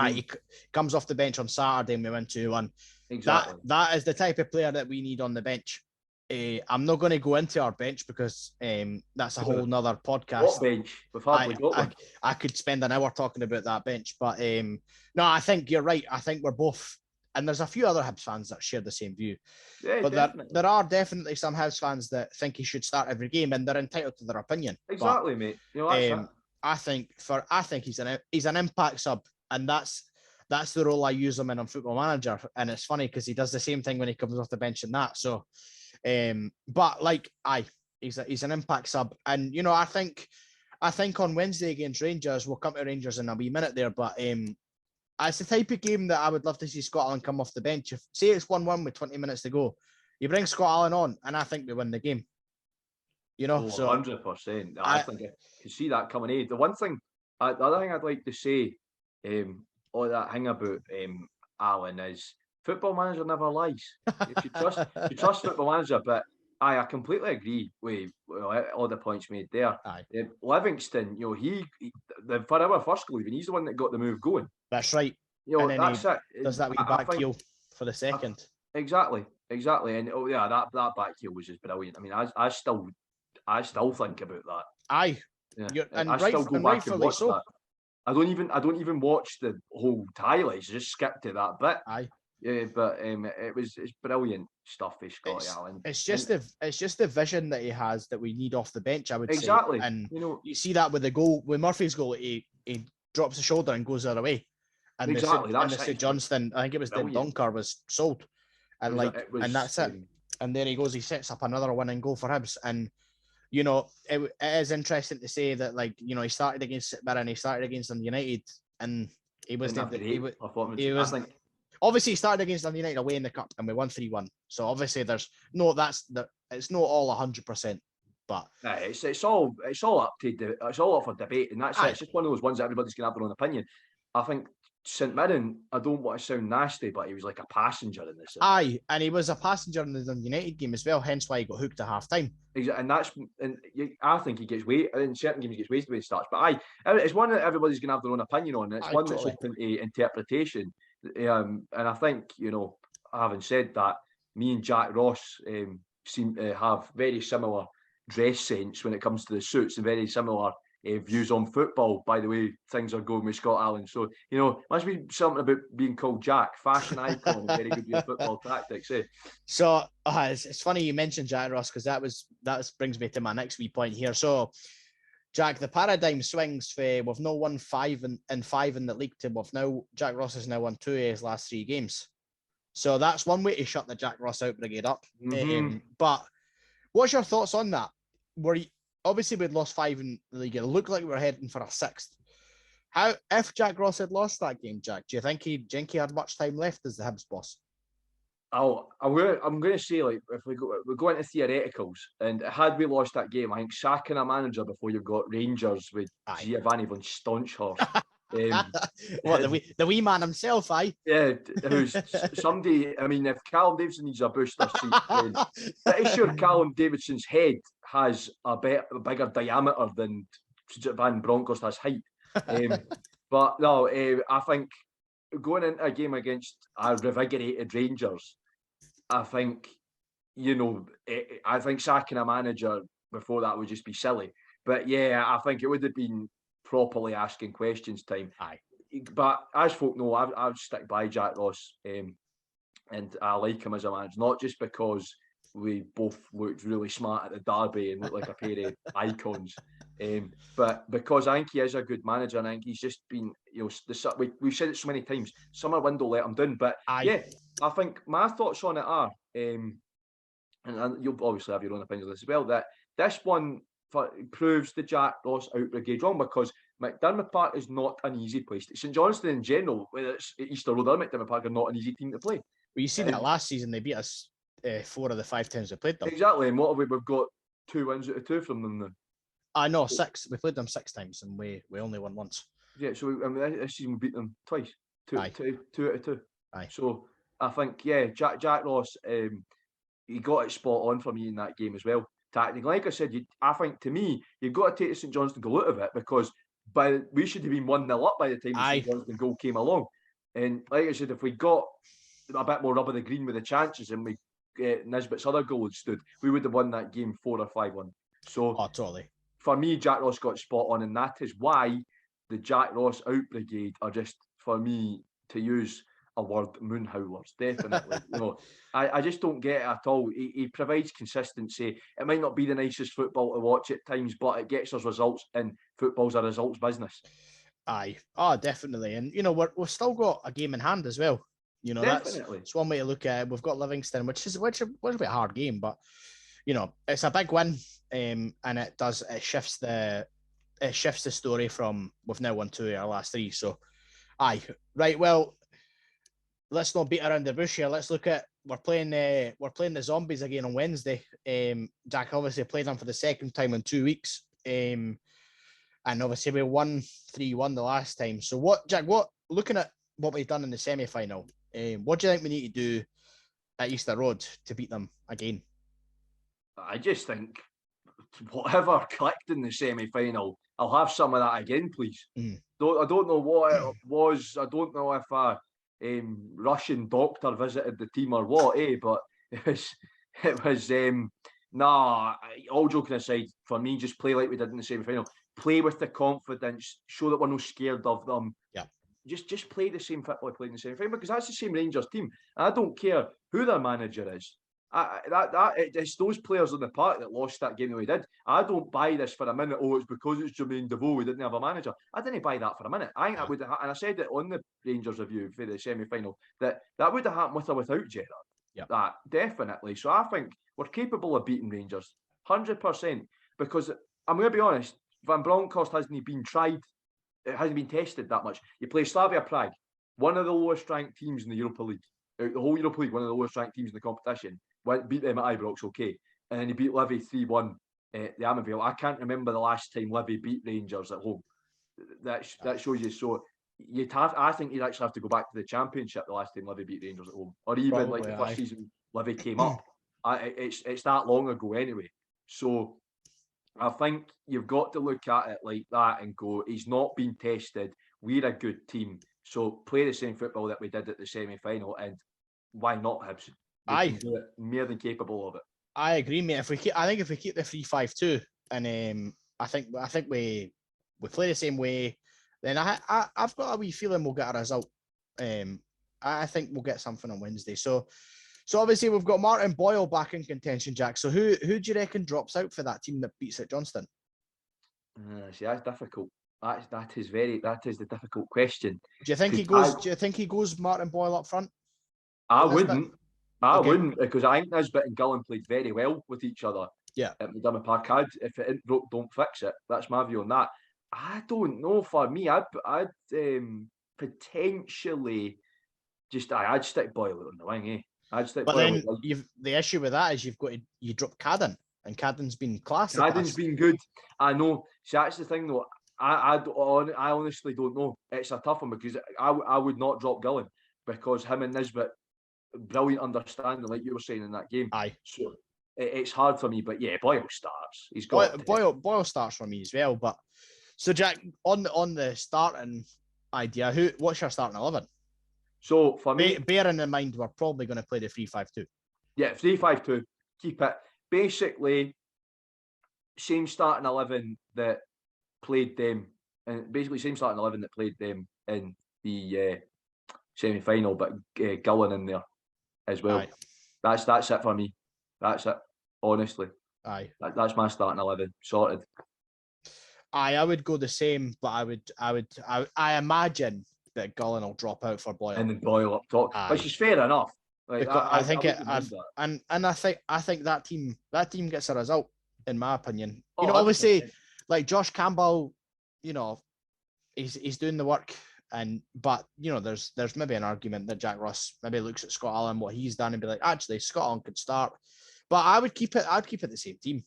Speaker 1: He comes off the bench on Saturday and we went 2-1.
Speaker 2: Exactly.
Speaker 1: That is the type of player that we need on the bench. I'm not going to go into our bench because that's a whole nother podcast.
Speaker 2: What bench? We've hardly got one.
Speaker 1: I could spend an hour talking about that bench, but no, I think you're right. I think we're both, and there's a few other Hibs fans that share the same view.
Speaker 2: Yeah,
Speaker 1: but there are definitely some Hibs fans that think he should start every game, and they're entitled to their opinion.
Speaker 2: Exactly, mate.
Speaker 1: I think he's an impact sub, and that's the role I use him in on Football Manager. And it's funny because he does the same thing when he comes off the bench and that. So, but he's an impact sub, and I think on Wednesday against Rangers, we'll come to Rangers in a wee minute there, but it's the type of game that I would love to see Scott Allen come off the bench. If say it's 1-1 with 20 minutes to go, you bring Scott Allen on, and I think we win the game. So
Speaker 2: 100%. I think I can see that coming in. The one thing, the other thing I'd like to say, all that thing about Allen is Football Manager never lies. If you trust Football Manager, but I completely agree with all the points made there. Livingston, he for our first goal, even he's the one that got the move going.
Speaker 1: That's right.
Speaker 2: And then that's it.
Speaker 1: Does that wee back heel for the second?
Speaker 2: Exactly. And that back heel was just brilliant. I mean, I still think about that.
Speaker 1: Aye.
Speaker 2: Yeah. And I still go back and watch that. I don't even watch the whole highlights. I just skip to that bit.
Speaker 1: Aye.
Speaker 2: Yeah, but it's brilliant stuff for Scotty Allen.
Speaker 1: It's just the vision that he has that we need off the bench, I would say.
Speaker 2: Exactly.
Speaker 1: And you see that with the goal, with Murphy's goal, he drops the shoulder and goes the other way. And
Speaker 2: exactly.
Speaker 1: the Johnstone, I think it was the Dunker was sold. And and that's it. And there he goes, he sets up another winning goal for Hibs. And it is interesting to say that he started against St Mirren, he started against United, and he was obviously he started against United away in the cup and we won 3-1. So obviously it's not all 100%, but
Speaker 2: it's all up for debate, and that's it. It's just one of those ones that everybody's gonna have their own opinion. I think St Mirren, I don't want to sound nasty, but he was like a passenger in this.
Speaker 1: Aye, and he was a passenger in the United game as well, hence why he got hooked at half time.
Speaker 2: Exactly, I think he gets weight in certain games. He gets wasted when he starts, but it's one that everybody's gonna have their own opinion on. It's one that's open to interpretation, and I think having said that, me and Jack Ross seem to have very similar dress sense when it comes to the suits and very similar views on football, by the way things are going with Scott Allen. So, must be something about being called Jack, fashion icon, and very good with football tactics.
Speaker 1: So it's funny you mentioned Jack Ross, because that brings me to my next wee point here. So, Jack, the paradigm swings for we've now won 5 in the league to Jack Ross has now won 2 of his last 3 games. So that's one way to shut the Jack Ross out brigade up.
Speaker 2: Mm-hmm.
Speaker 1: But what's your thoughts on that? Obviously we'd lost 5 in the league. It looked like we were heading for a 6th. If Jack Ross had lost that game, Jack, do you think he had much time left as the Hibs boss?
Speaker 2: I'm going to say, if we go into theoreticals, and had we lost that game, I think sacking a manager before you've got Rangers with Giovanni von Stonchhorst.
Speaker 1: The wee man himself, aye?
Speaker 2: Yeah, who's somebody. I mean, if Callum Davidson needs a booster seat, then pretty sure Callum Davidson's head has a bigger diameter than Van Bronckhorst has height. But no, I think going into a game against a revigorated Rangers, I think I think sacking a manager before that would just be silly. But yeah, I think it would have been properly asking questions time.
Speaker 1: Aye.
Speaker 2: But as folk know, I've stick by Jack Ross, and I like him as a manager, not just because we both looked really smart at the derby and looked like a pair of icons, but because I think he is a good manager, and I think he's just been, we've said it so many times, summer window let him down. But yeah, I think my thoughts on it are, and you'll obviously have your own opinions on this as well, that this one proves the Jack Ross out brigade wrong, because McDermott Park is not an easy place. St Johnstone in general, whether it's Easter Road or McDermott Park, are not an easy team to play.
Speaker 1: Well, you see that last season they beat us 4 of the 5 times we played them.
Speaker 2: Exactly, and what have we've got 2 wins out of 2 from them now.
Speaker 1: No, 6. We played them 6 times and we only won once.
Speaker 2: Yeah, so this season we beat them twice. 2 out of 2.
Speaker 1: Aye.
Speaker 2: So I think Jack Ross, he got it spot on for me in that game as well. Tactically, like I said, I think to me you've got to take the St Johnstone goal out of it, because we should have been 1-0 up by the time the St Johnstone goal came along. And like I said, if we got a bit more rub of the green with the chances and Nisbet's other goal had stood, we would have won that game 4 or 5-1. So
Speaker 1: totally. For
Speaker 2: me, Jack Ross got spot on, and that is why the Jack Ross out brigade are just, for me, to use a word, moon howlers. Definitely. I just don't get it at all. He provides consistency. It might not be the nicest football to watch at times, but it gets us results, and football's a results business.
Speaker 1: Aye. Definitely. And we've still got a game in hand as well.
Speaker 2: Definitely.
Speaker 1: That's one way to look at it. We've got Livingston, which is a bit hard game, but it's a big win, and it shifts the story from we've now won 2 of our last 3. So Aye, right. Well, let's not beat around the bush here. Let's look at we're playing the Zombies again on Wednesday. Jack obviously played them for the second time in 2 weeks. And obviously we won 3-1 the last time. So looking at what we've done in the semi-final, what do you think we need to do at Easter Road to beat them again?
Speaker 2: I just think whatever clicked in the semi-final, I'll have some of that again, please. I don't know what it was. I don't know if a Russian doctor visited the team or what, but it was nah, all joking aside, for me, just play like we did in the semi-final. Play with the confidence, show that we're not scared of them.
Speaker 1: Yeah.
Speaker 2: Just play the same football we played in the semi-final, because that's the same Rangers team. I don't care who their manager is. It's those players on the park that lost that game the way they did. I don't buy this for a minute. Oh, it's because it's Jermaine Deveau. We didn't have a manager. I didn't buy that for a minute. I think that would, and I said it on the Rangers review for the semi-final, that would have happened with or without Gerrard.
Speaker 1: Yeah,
Speaker 2: that definitely. So I think we're capable of beating Rangers, 100%. Because I'm going to be honest, Van Bronckhorst hasn't been tried. It hasn't been tested that much. You play Slavia Prague, one of the lowest ranked teams in the Europa League. The whole Europa League, one of the lowest ranked teams in the competition. Beat them at Ibrox, okay. And then he beat Livy 3-1 at the Amaville. I can't remember the last time Livy beat Rangers at home. That shows you. So I think you'd actually have to go back to the Championship the last time Livy beat Rangers at home. Or even probably, like the first season Livy came up. It's that long ago anyway. So I think you've got to look at it like that and go, he's not been tested. We're a good team. So play the same football that we did at the semi-final, and why not Hibs? We can do it, more than capable of it.
Speaker 1: I agree, mate. If we keep the 3-5-2, and I think we play the same way, then I've got a wee feeling we'll get a result. I think we'll get something on Wednesday. So obviously we've got Martin Boyle back in contention, Jack. So who do you reckon drops out for that team that beats at Johnstone?
Speaker 2: See, that's difficult. That is the difficult question.
Speaker 1: Do you think he goes? Do you think he goes Martin Boyle up front?
Speaker 2: I wouldn't. I wouldn't, because I think Nisbet and Gillen played very well with each other.
Speaker 1: Yeah.
Speaker 2: At McDermott Park. If it ain't broke, don't fix it. That's my view on that. I don't know. For me, I'd potentially I'd stick Boyle on the wing, eh? I'd stick.
Speaker 1: But
Speaker 2: Boyle
Speaker 1: then the issue with that is you drop Cadden, and Cadden's been class.
Speaker 2: Cadden's been good. I know. See, that's the thing though. I honestly don't know. It's a tough one, because I would not drop Gillen, because him and Nisbet, brilliant understanding, like you were saying in that game.
Speaker 1: Aye.
Speaker 2: So it's hard for me, but yeah, Boyle starts. He's
Speaker 1: got Boyle starts for me as well. But so Jack, on the starting idea, what's your starting 11?
Speaker 2: So for me,
Speaker 1: bearing in mind we're probably going to play the 3-5-2.
Speaker 2: Yeah, 3-5-2. Keep it basically same starting 11 that played them, and basically same starting 11 that played them in the semi-final, but Gillen in there as well. Aye. That's it for me. That's it. Honestly.
Speaker 1: Aye.
Speaker 2: That's my starting 11 sorted.
Speaker 1: Aye, I would go the same, but I imagine that Gillen will drop out for Boyle.
Speaker 2: And then Boyle up top, which is fair enough. Like,
Speaker 1: I think that team gets a result, in my opinion. You know, obviously, like Josh Campbell, you know, he's doing the work, but you know, there's maybe an argument that Jack Ross maybe looks at Scott Allen, what he's done, and be like, actually, Scott Allen could start. But I'd keep it the same team,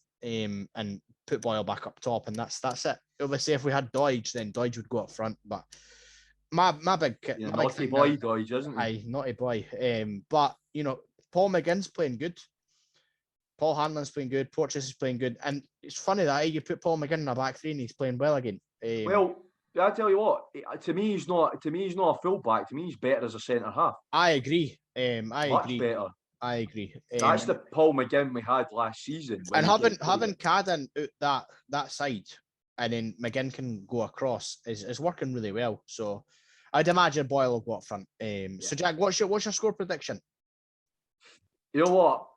Speaker 1: and put Boyle back up top, and that's it. Obviously, if we had Doidge, then Doidge would go up front, but my big
Speaker 2: naughty boy Doidge, isn't he?
Speaker 1: Aye, naughty boy. But you know, Paul McGinn's playing good. Paul Hanlon's playing good. Porteous is playing good, and it's funny that you put Paul McGinn in a back three and he's playing well again.
Speaker 2: Well, I tell you what, to me he's not a full back. To me, he's better as a centre half.
Speaker 1: I agree.
Speaker 2: Much better.
Speaker 1: I agree.
Speaker 2: That's the Paul McGinn we had last season.
Speaker 1: And having Cadden out that side, and then McGinn can go across is working really well. So I'd imagine Boyle will go up front. So Jack, what's your score prediction?
Speaker 2: You know what?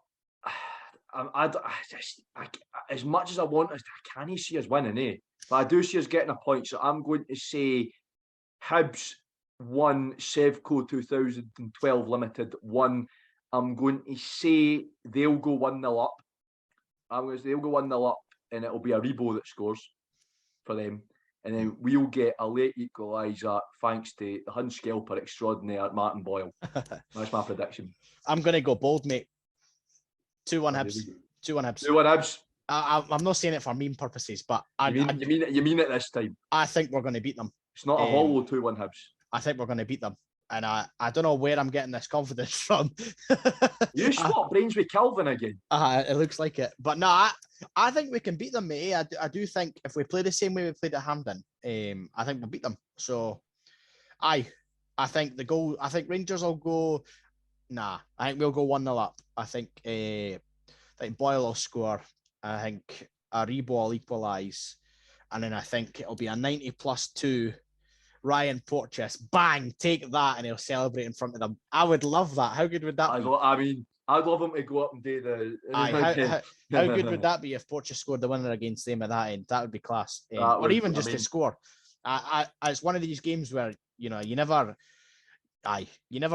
Speaker 2: As much as I want us, I can't see us winning, eh? But I do see us getting a point. So I'm going to say Hibs 1, Sevco 2012 Limited 1. I'm going to say they'll go 1-0 up. They'll go 1-0 up, and it'll be a Rebo that scores for them. and then we'll get a late equaliser thanks to the Hun Scalper extraordinaire Martin Boyle. That's my prediction.
Speaker 1: I'm going to go bold, mate. 2-1 Hibs. 2-1 Hibs.
Speaker 2: 2-1 Hibs.
Speaker 1: I'm not saying it for meme purposes, but
Speaker 2: you mean it this time.
Speaker 1: I think we're going to beat them.
Speaker 2: It's not a hollow 2-1 Hibs.
Speaker 1: I think we're going to beat them. And I don't know where I'm getting this confidence from.
Speaker 2: You swap brains with Calvin again.
Speaker 1: It looks like it. But no, I think we can beat them, mate. I do think if we play the same way we played at Hampden, I think we'll beat them. So, I think Rangers will go... Nah, I think we'll go 1-0 up. I think Boyle will score. I think Aribo will equalise. And then I think it'll be a 90+2... Ryan Porteous, bang, take that, and he'll celebrate in front of them. I would love that. How good would that be?
Speaker 2: I mean, I'd love him to go up and do the...
Speaker 1: how good would that be if Porteous scored the winner against them at that end? That would be class. Or even just to score. It's one of these games where, you never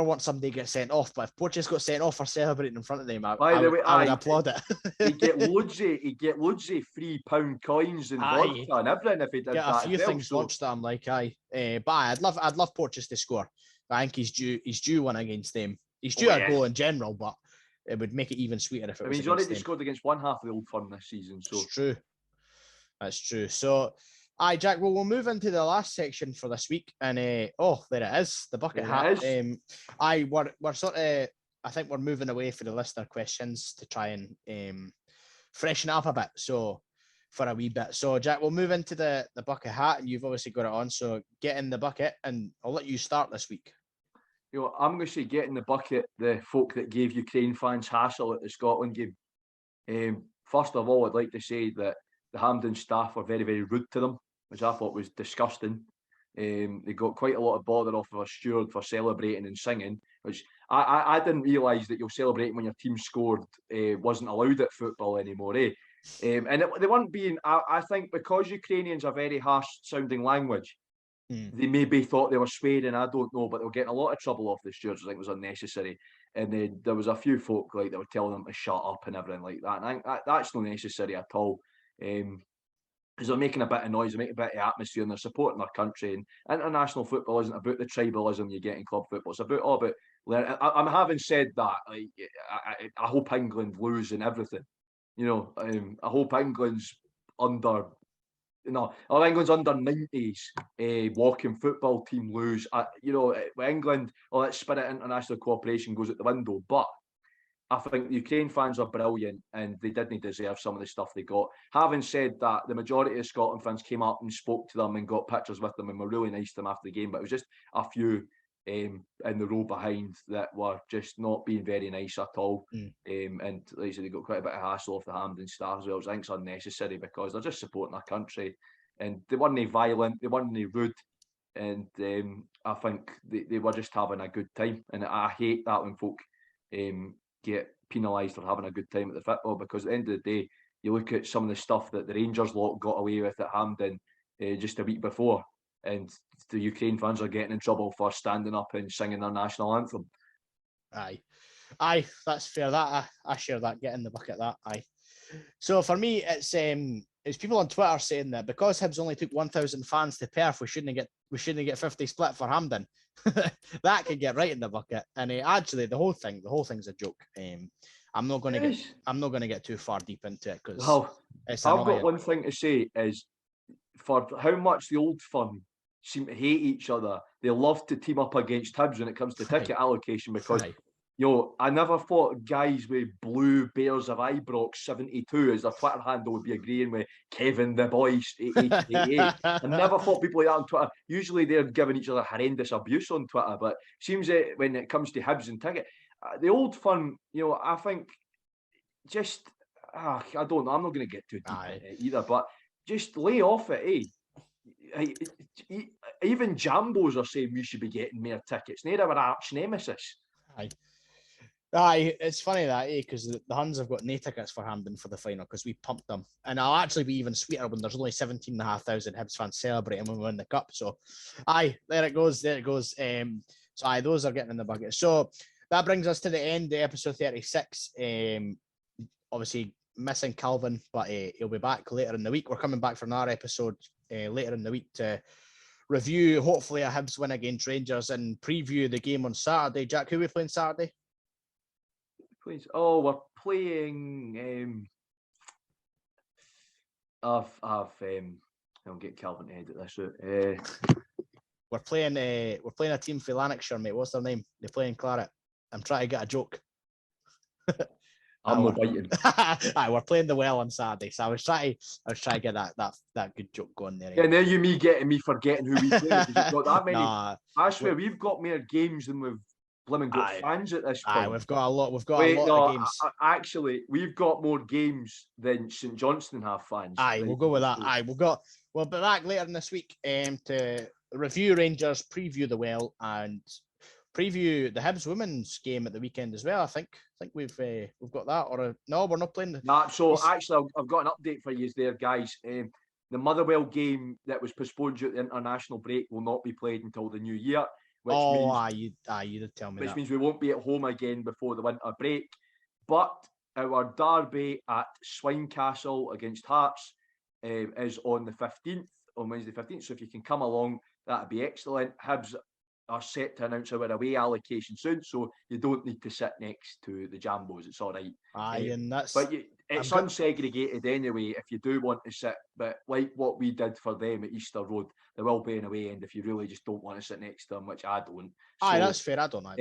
Speaker 1: want somebody to get sent off, but if Porteous got sent off for celebrating in front of them, I would applaud it.
Speaker 2: He'd get loads of £3 coins and vodka and everything if he did that.
Speaker 1: A few things launched that I'm like, but I'd love Porteous to score. I think he's due one against them. He's due a goal in general, but it would make it even sweeter if it was.
Speaker 2: He's already scored against one half of the Old Firm this season. So
Speaker 1: it's true. That's true. So. Aye, Jack. Well, we'll move into the last section for this week, and there it is, the bucket hat. We're sort of. I think we're moving away from the listener questions to try and freshen up a bit. So for a wee bit. So Jack, we'll move into the bucket hat, and you've obviously got it on. So get in the bucket, and I'll let you start this week.
Speaker 2: I'm going to say get in the bucket. The folk that gave Ukraine fans hassle at the Scotland game. First of all, I'd like to say that the Hampden staff were very, very rude to them, which I thought was disgusting. They got quite a lot of bother off of a steward for celebrating and singing, which I didn't realise that you're celebrating when your team scored wasn't allowed at football anymore. They weren't being, I think because Ukrainians are very harsh sounding language, they maybe thought they were swearing, I don't know, but they were getting a lot of trouble off the stewards. I think it was unnecessary. And then there was a few folk like that were telling them to shut up and everything like that. And I think that's not necessary at all. Because they're making a bit of noise, they're making a bit of atmosphere, and they're supporting their country. And international football isn't about the tribalism you get in club football. It's about all about learning. I'm having said that, like, I hope England lose and everything. I hope England's under. England's under 90s walking football team lose. England, all that spirit of international cooperation goes out the window. But I think the Ukraine fans are brilliant and they didn't deserve some of the stuff they got. Having said that, the majority of Scotland fans came up and spoke to them and got pictures with them and were really nice to them after the game. But it was just a few in the row behind that were just not being very nice at all. And like I said, they got quite a bit of hassle off the Hampden staff as well, which I think is unnecessary because they're just supporting their country. And they weren't violent, they weren't rude. And I think they were just having a good time. And I hate that when folk get penalised for having a good time at the football, because at the end of the day, you look at some of the stuff that the Rangers lot got away with at Hampden just a week before, and the Ukraine fans are getting in trouble for standing up and singing their national anthem.
Speaker 1: Aye, that's fair. That I share that. Get in the bucket. That aye. So for me, it's people on Twitter saying that because Hibs only took 1,000 fans to Perth, we shouldn't get 50 split for Hampden. That could get right in the bucket. And actually, the whole thing's a joke. I'm not going to get too far deep into it because
Speaker 2: I've got one thing to say is for how much the Old Firm seem to hate each other, they love to team up against Hibs when it comes to ticket allocation because. I never thought guys with blue Bears of Ibrox 72 as their Twitter handle would be agreeing with Kevin the Boy 88. I never thought people like that on Twitter. Usually they're giving each other horrendous abuse on Twitter, but seems that when it comes to Hibs and ticket, the Old Firm, I think just, I don't know, I'm not going to get too deep in it either, but just lay off it, Even Jambos are saying we should be getting more tickets. They're our arch nemesis.
Speaker 1: Aye, it's funny that, because the Huns have got no tickets for Hampden for the final because we pumped them. And I'll actually be even sweeter when there's only 17,500 Hibs fans celebrating when we win the cup. So, there it goes. So, those are getting in the bucket. So, that brings us to the end of episode 36. Obviously, missing Calvin, but he'll be back later in the week. We're coming back for another episode later in the week to review, hopefully, a Hibs win against Rangers and preview the game on Saturday. Jack, who are we playing Saturday?
Speaker 2: Please. Oh, we're playing. I'll get Calvin to edit this out.
Speaker 1: We're playing a team for Lanarkshire, mate. What's their name? They're playing Claret. I'm trying to get a joke.
Speaker 2: I'm not biting.
Speaker 1: Aye, we're playing the Well on Saturday, so I was trying to get that good joke going there.
Speaker 2: Yeah, and then you getting me forgetting who we play. We've got that many.
Speaker 1: Nah,
Speaker 2: I swear we've got more games than we've blimmin' got fans at this point.
Speaker 1: Aye, we've got a lot. We've got a lot of games.
Speaker 2: Actually, we've got more games than St Johnstone have fans.
Speaker 1: Aye, we'll go with that. Aye, we'll be back later in this week to review Rangers, preview the Well, and preview the Hibs women's game at the weekend as well. I think we've got that. Or no, we're not playing.
Speaker 2: Actually, I've got an update for you there, guys. The Motherwell game that was postponed due to the international break will not be played until the new year.
Speaker 1: You did tell me
Speaker 2: which
Speaker 1: that.
Speaker 2: means we won't be at home again before the winter break. But our derby at Swinecastle against Hearts is on the 15th, on Wednesday 15th. So if you can come along, that'd be excellent. Hibs are set to announce our away allocation soon, so you don't need to sit next to the Jambos. It's all right.
Speaker 1: Aye, and that's.
Speaker 2: But it's unsegregated anyway if you do want to sit. But like what we did for them at Easter Road, there will be an away end if you really just don't want to sit next to them, which I don't.
Speaker 1: Aye, that's fair. I don't know.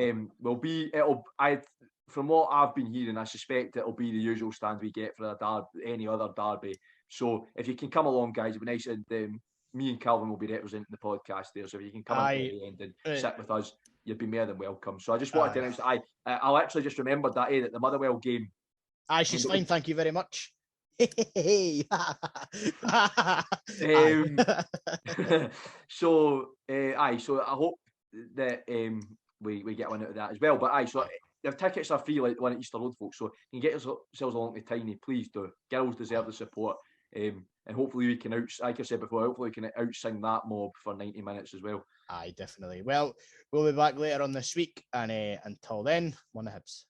Speaker 2: From what I've been hearing, I suspect it'll be the usual stand we get for any other derby. So if you can come along, guys, it'd be nice. And me and Callum will be representing the podcast there. So if you can come at the end and sit with us, you'd be more than welcome. So I just wanted to announce that I'll actually just remembered that that the Motherwell game.
Speaker 1: Aye, she's fine. Thank you very much.
Speaker 2: So I hope that we get one out of that as well. But so the tickets are free, like the one at Easter Road, folks. So you can get yourselves along to Tiny. Please do. Girls deserve the support. And hopefully we can like I said before, hopefully we can outsing that mob for 90 minutes as well.
Speaker 1: Aye, definitely. Well, we'll be back later on this week, and until then, one of Hibs.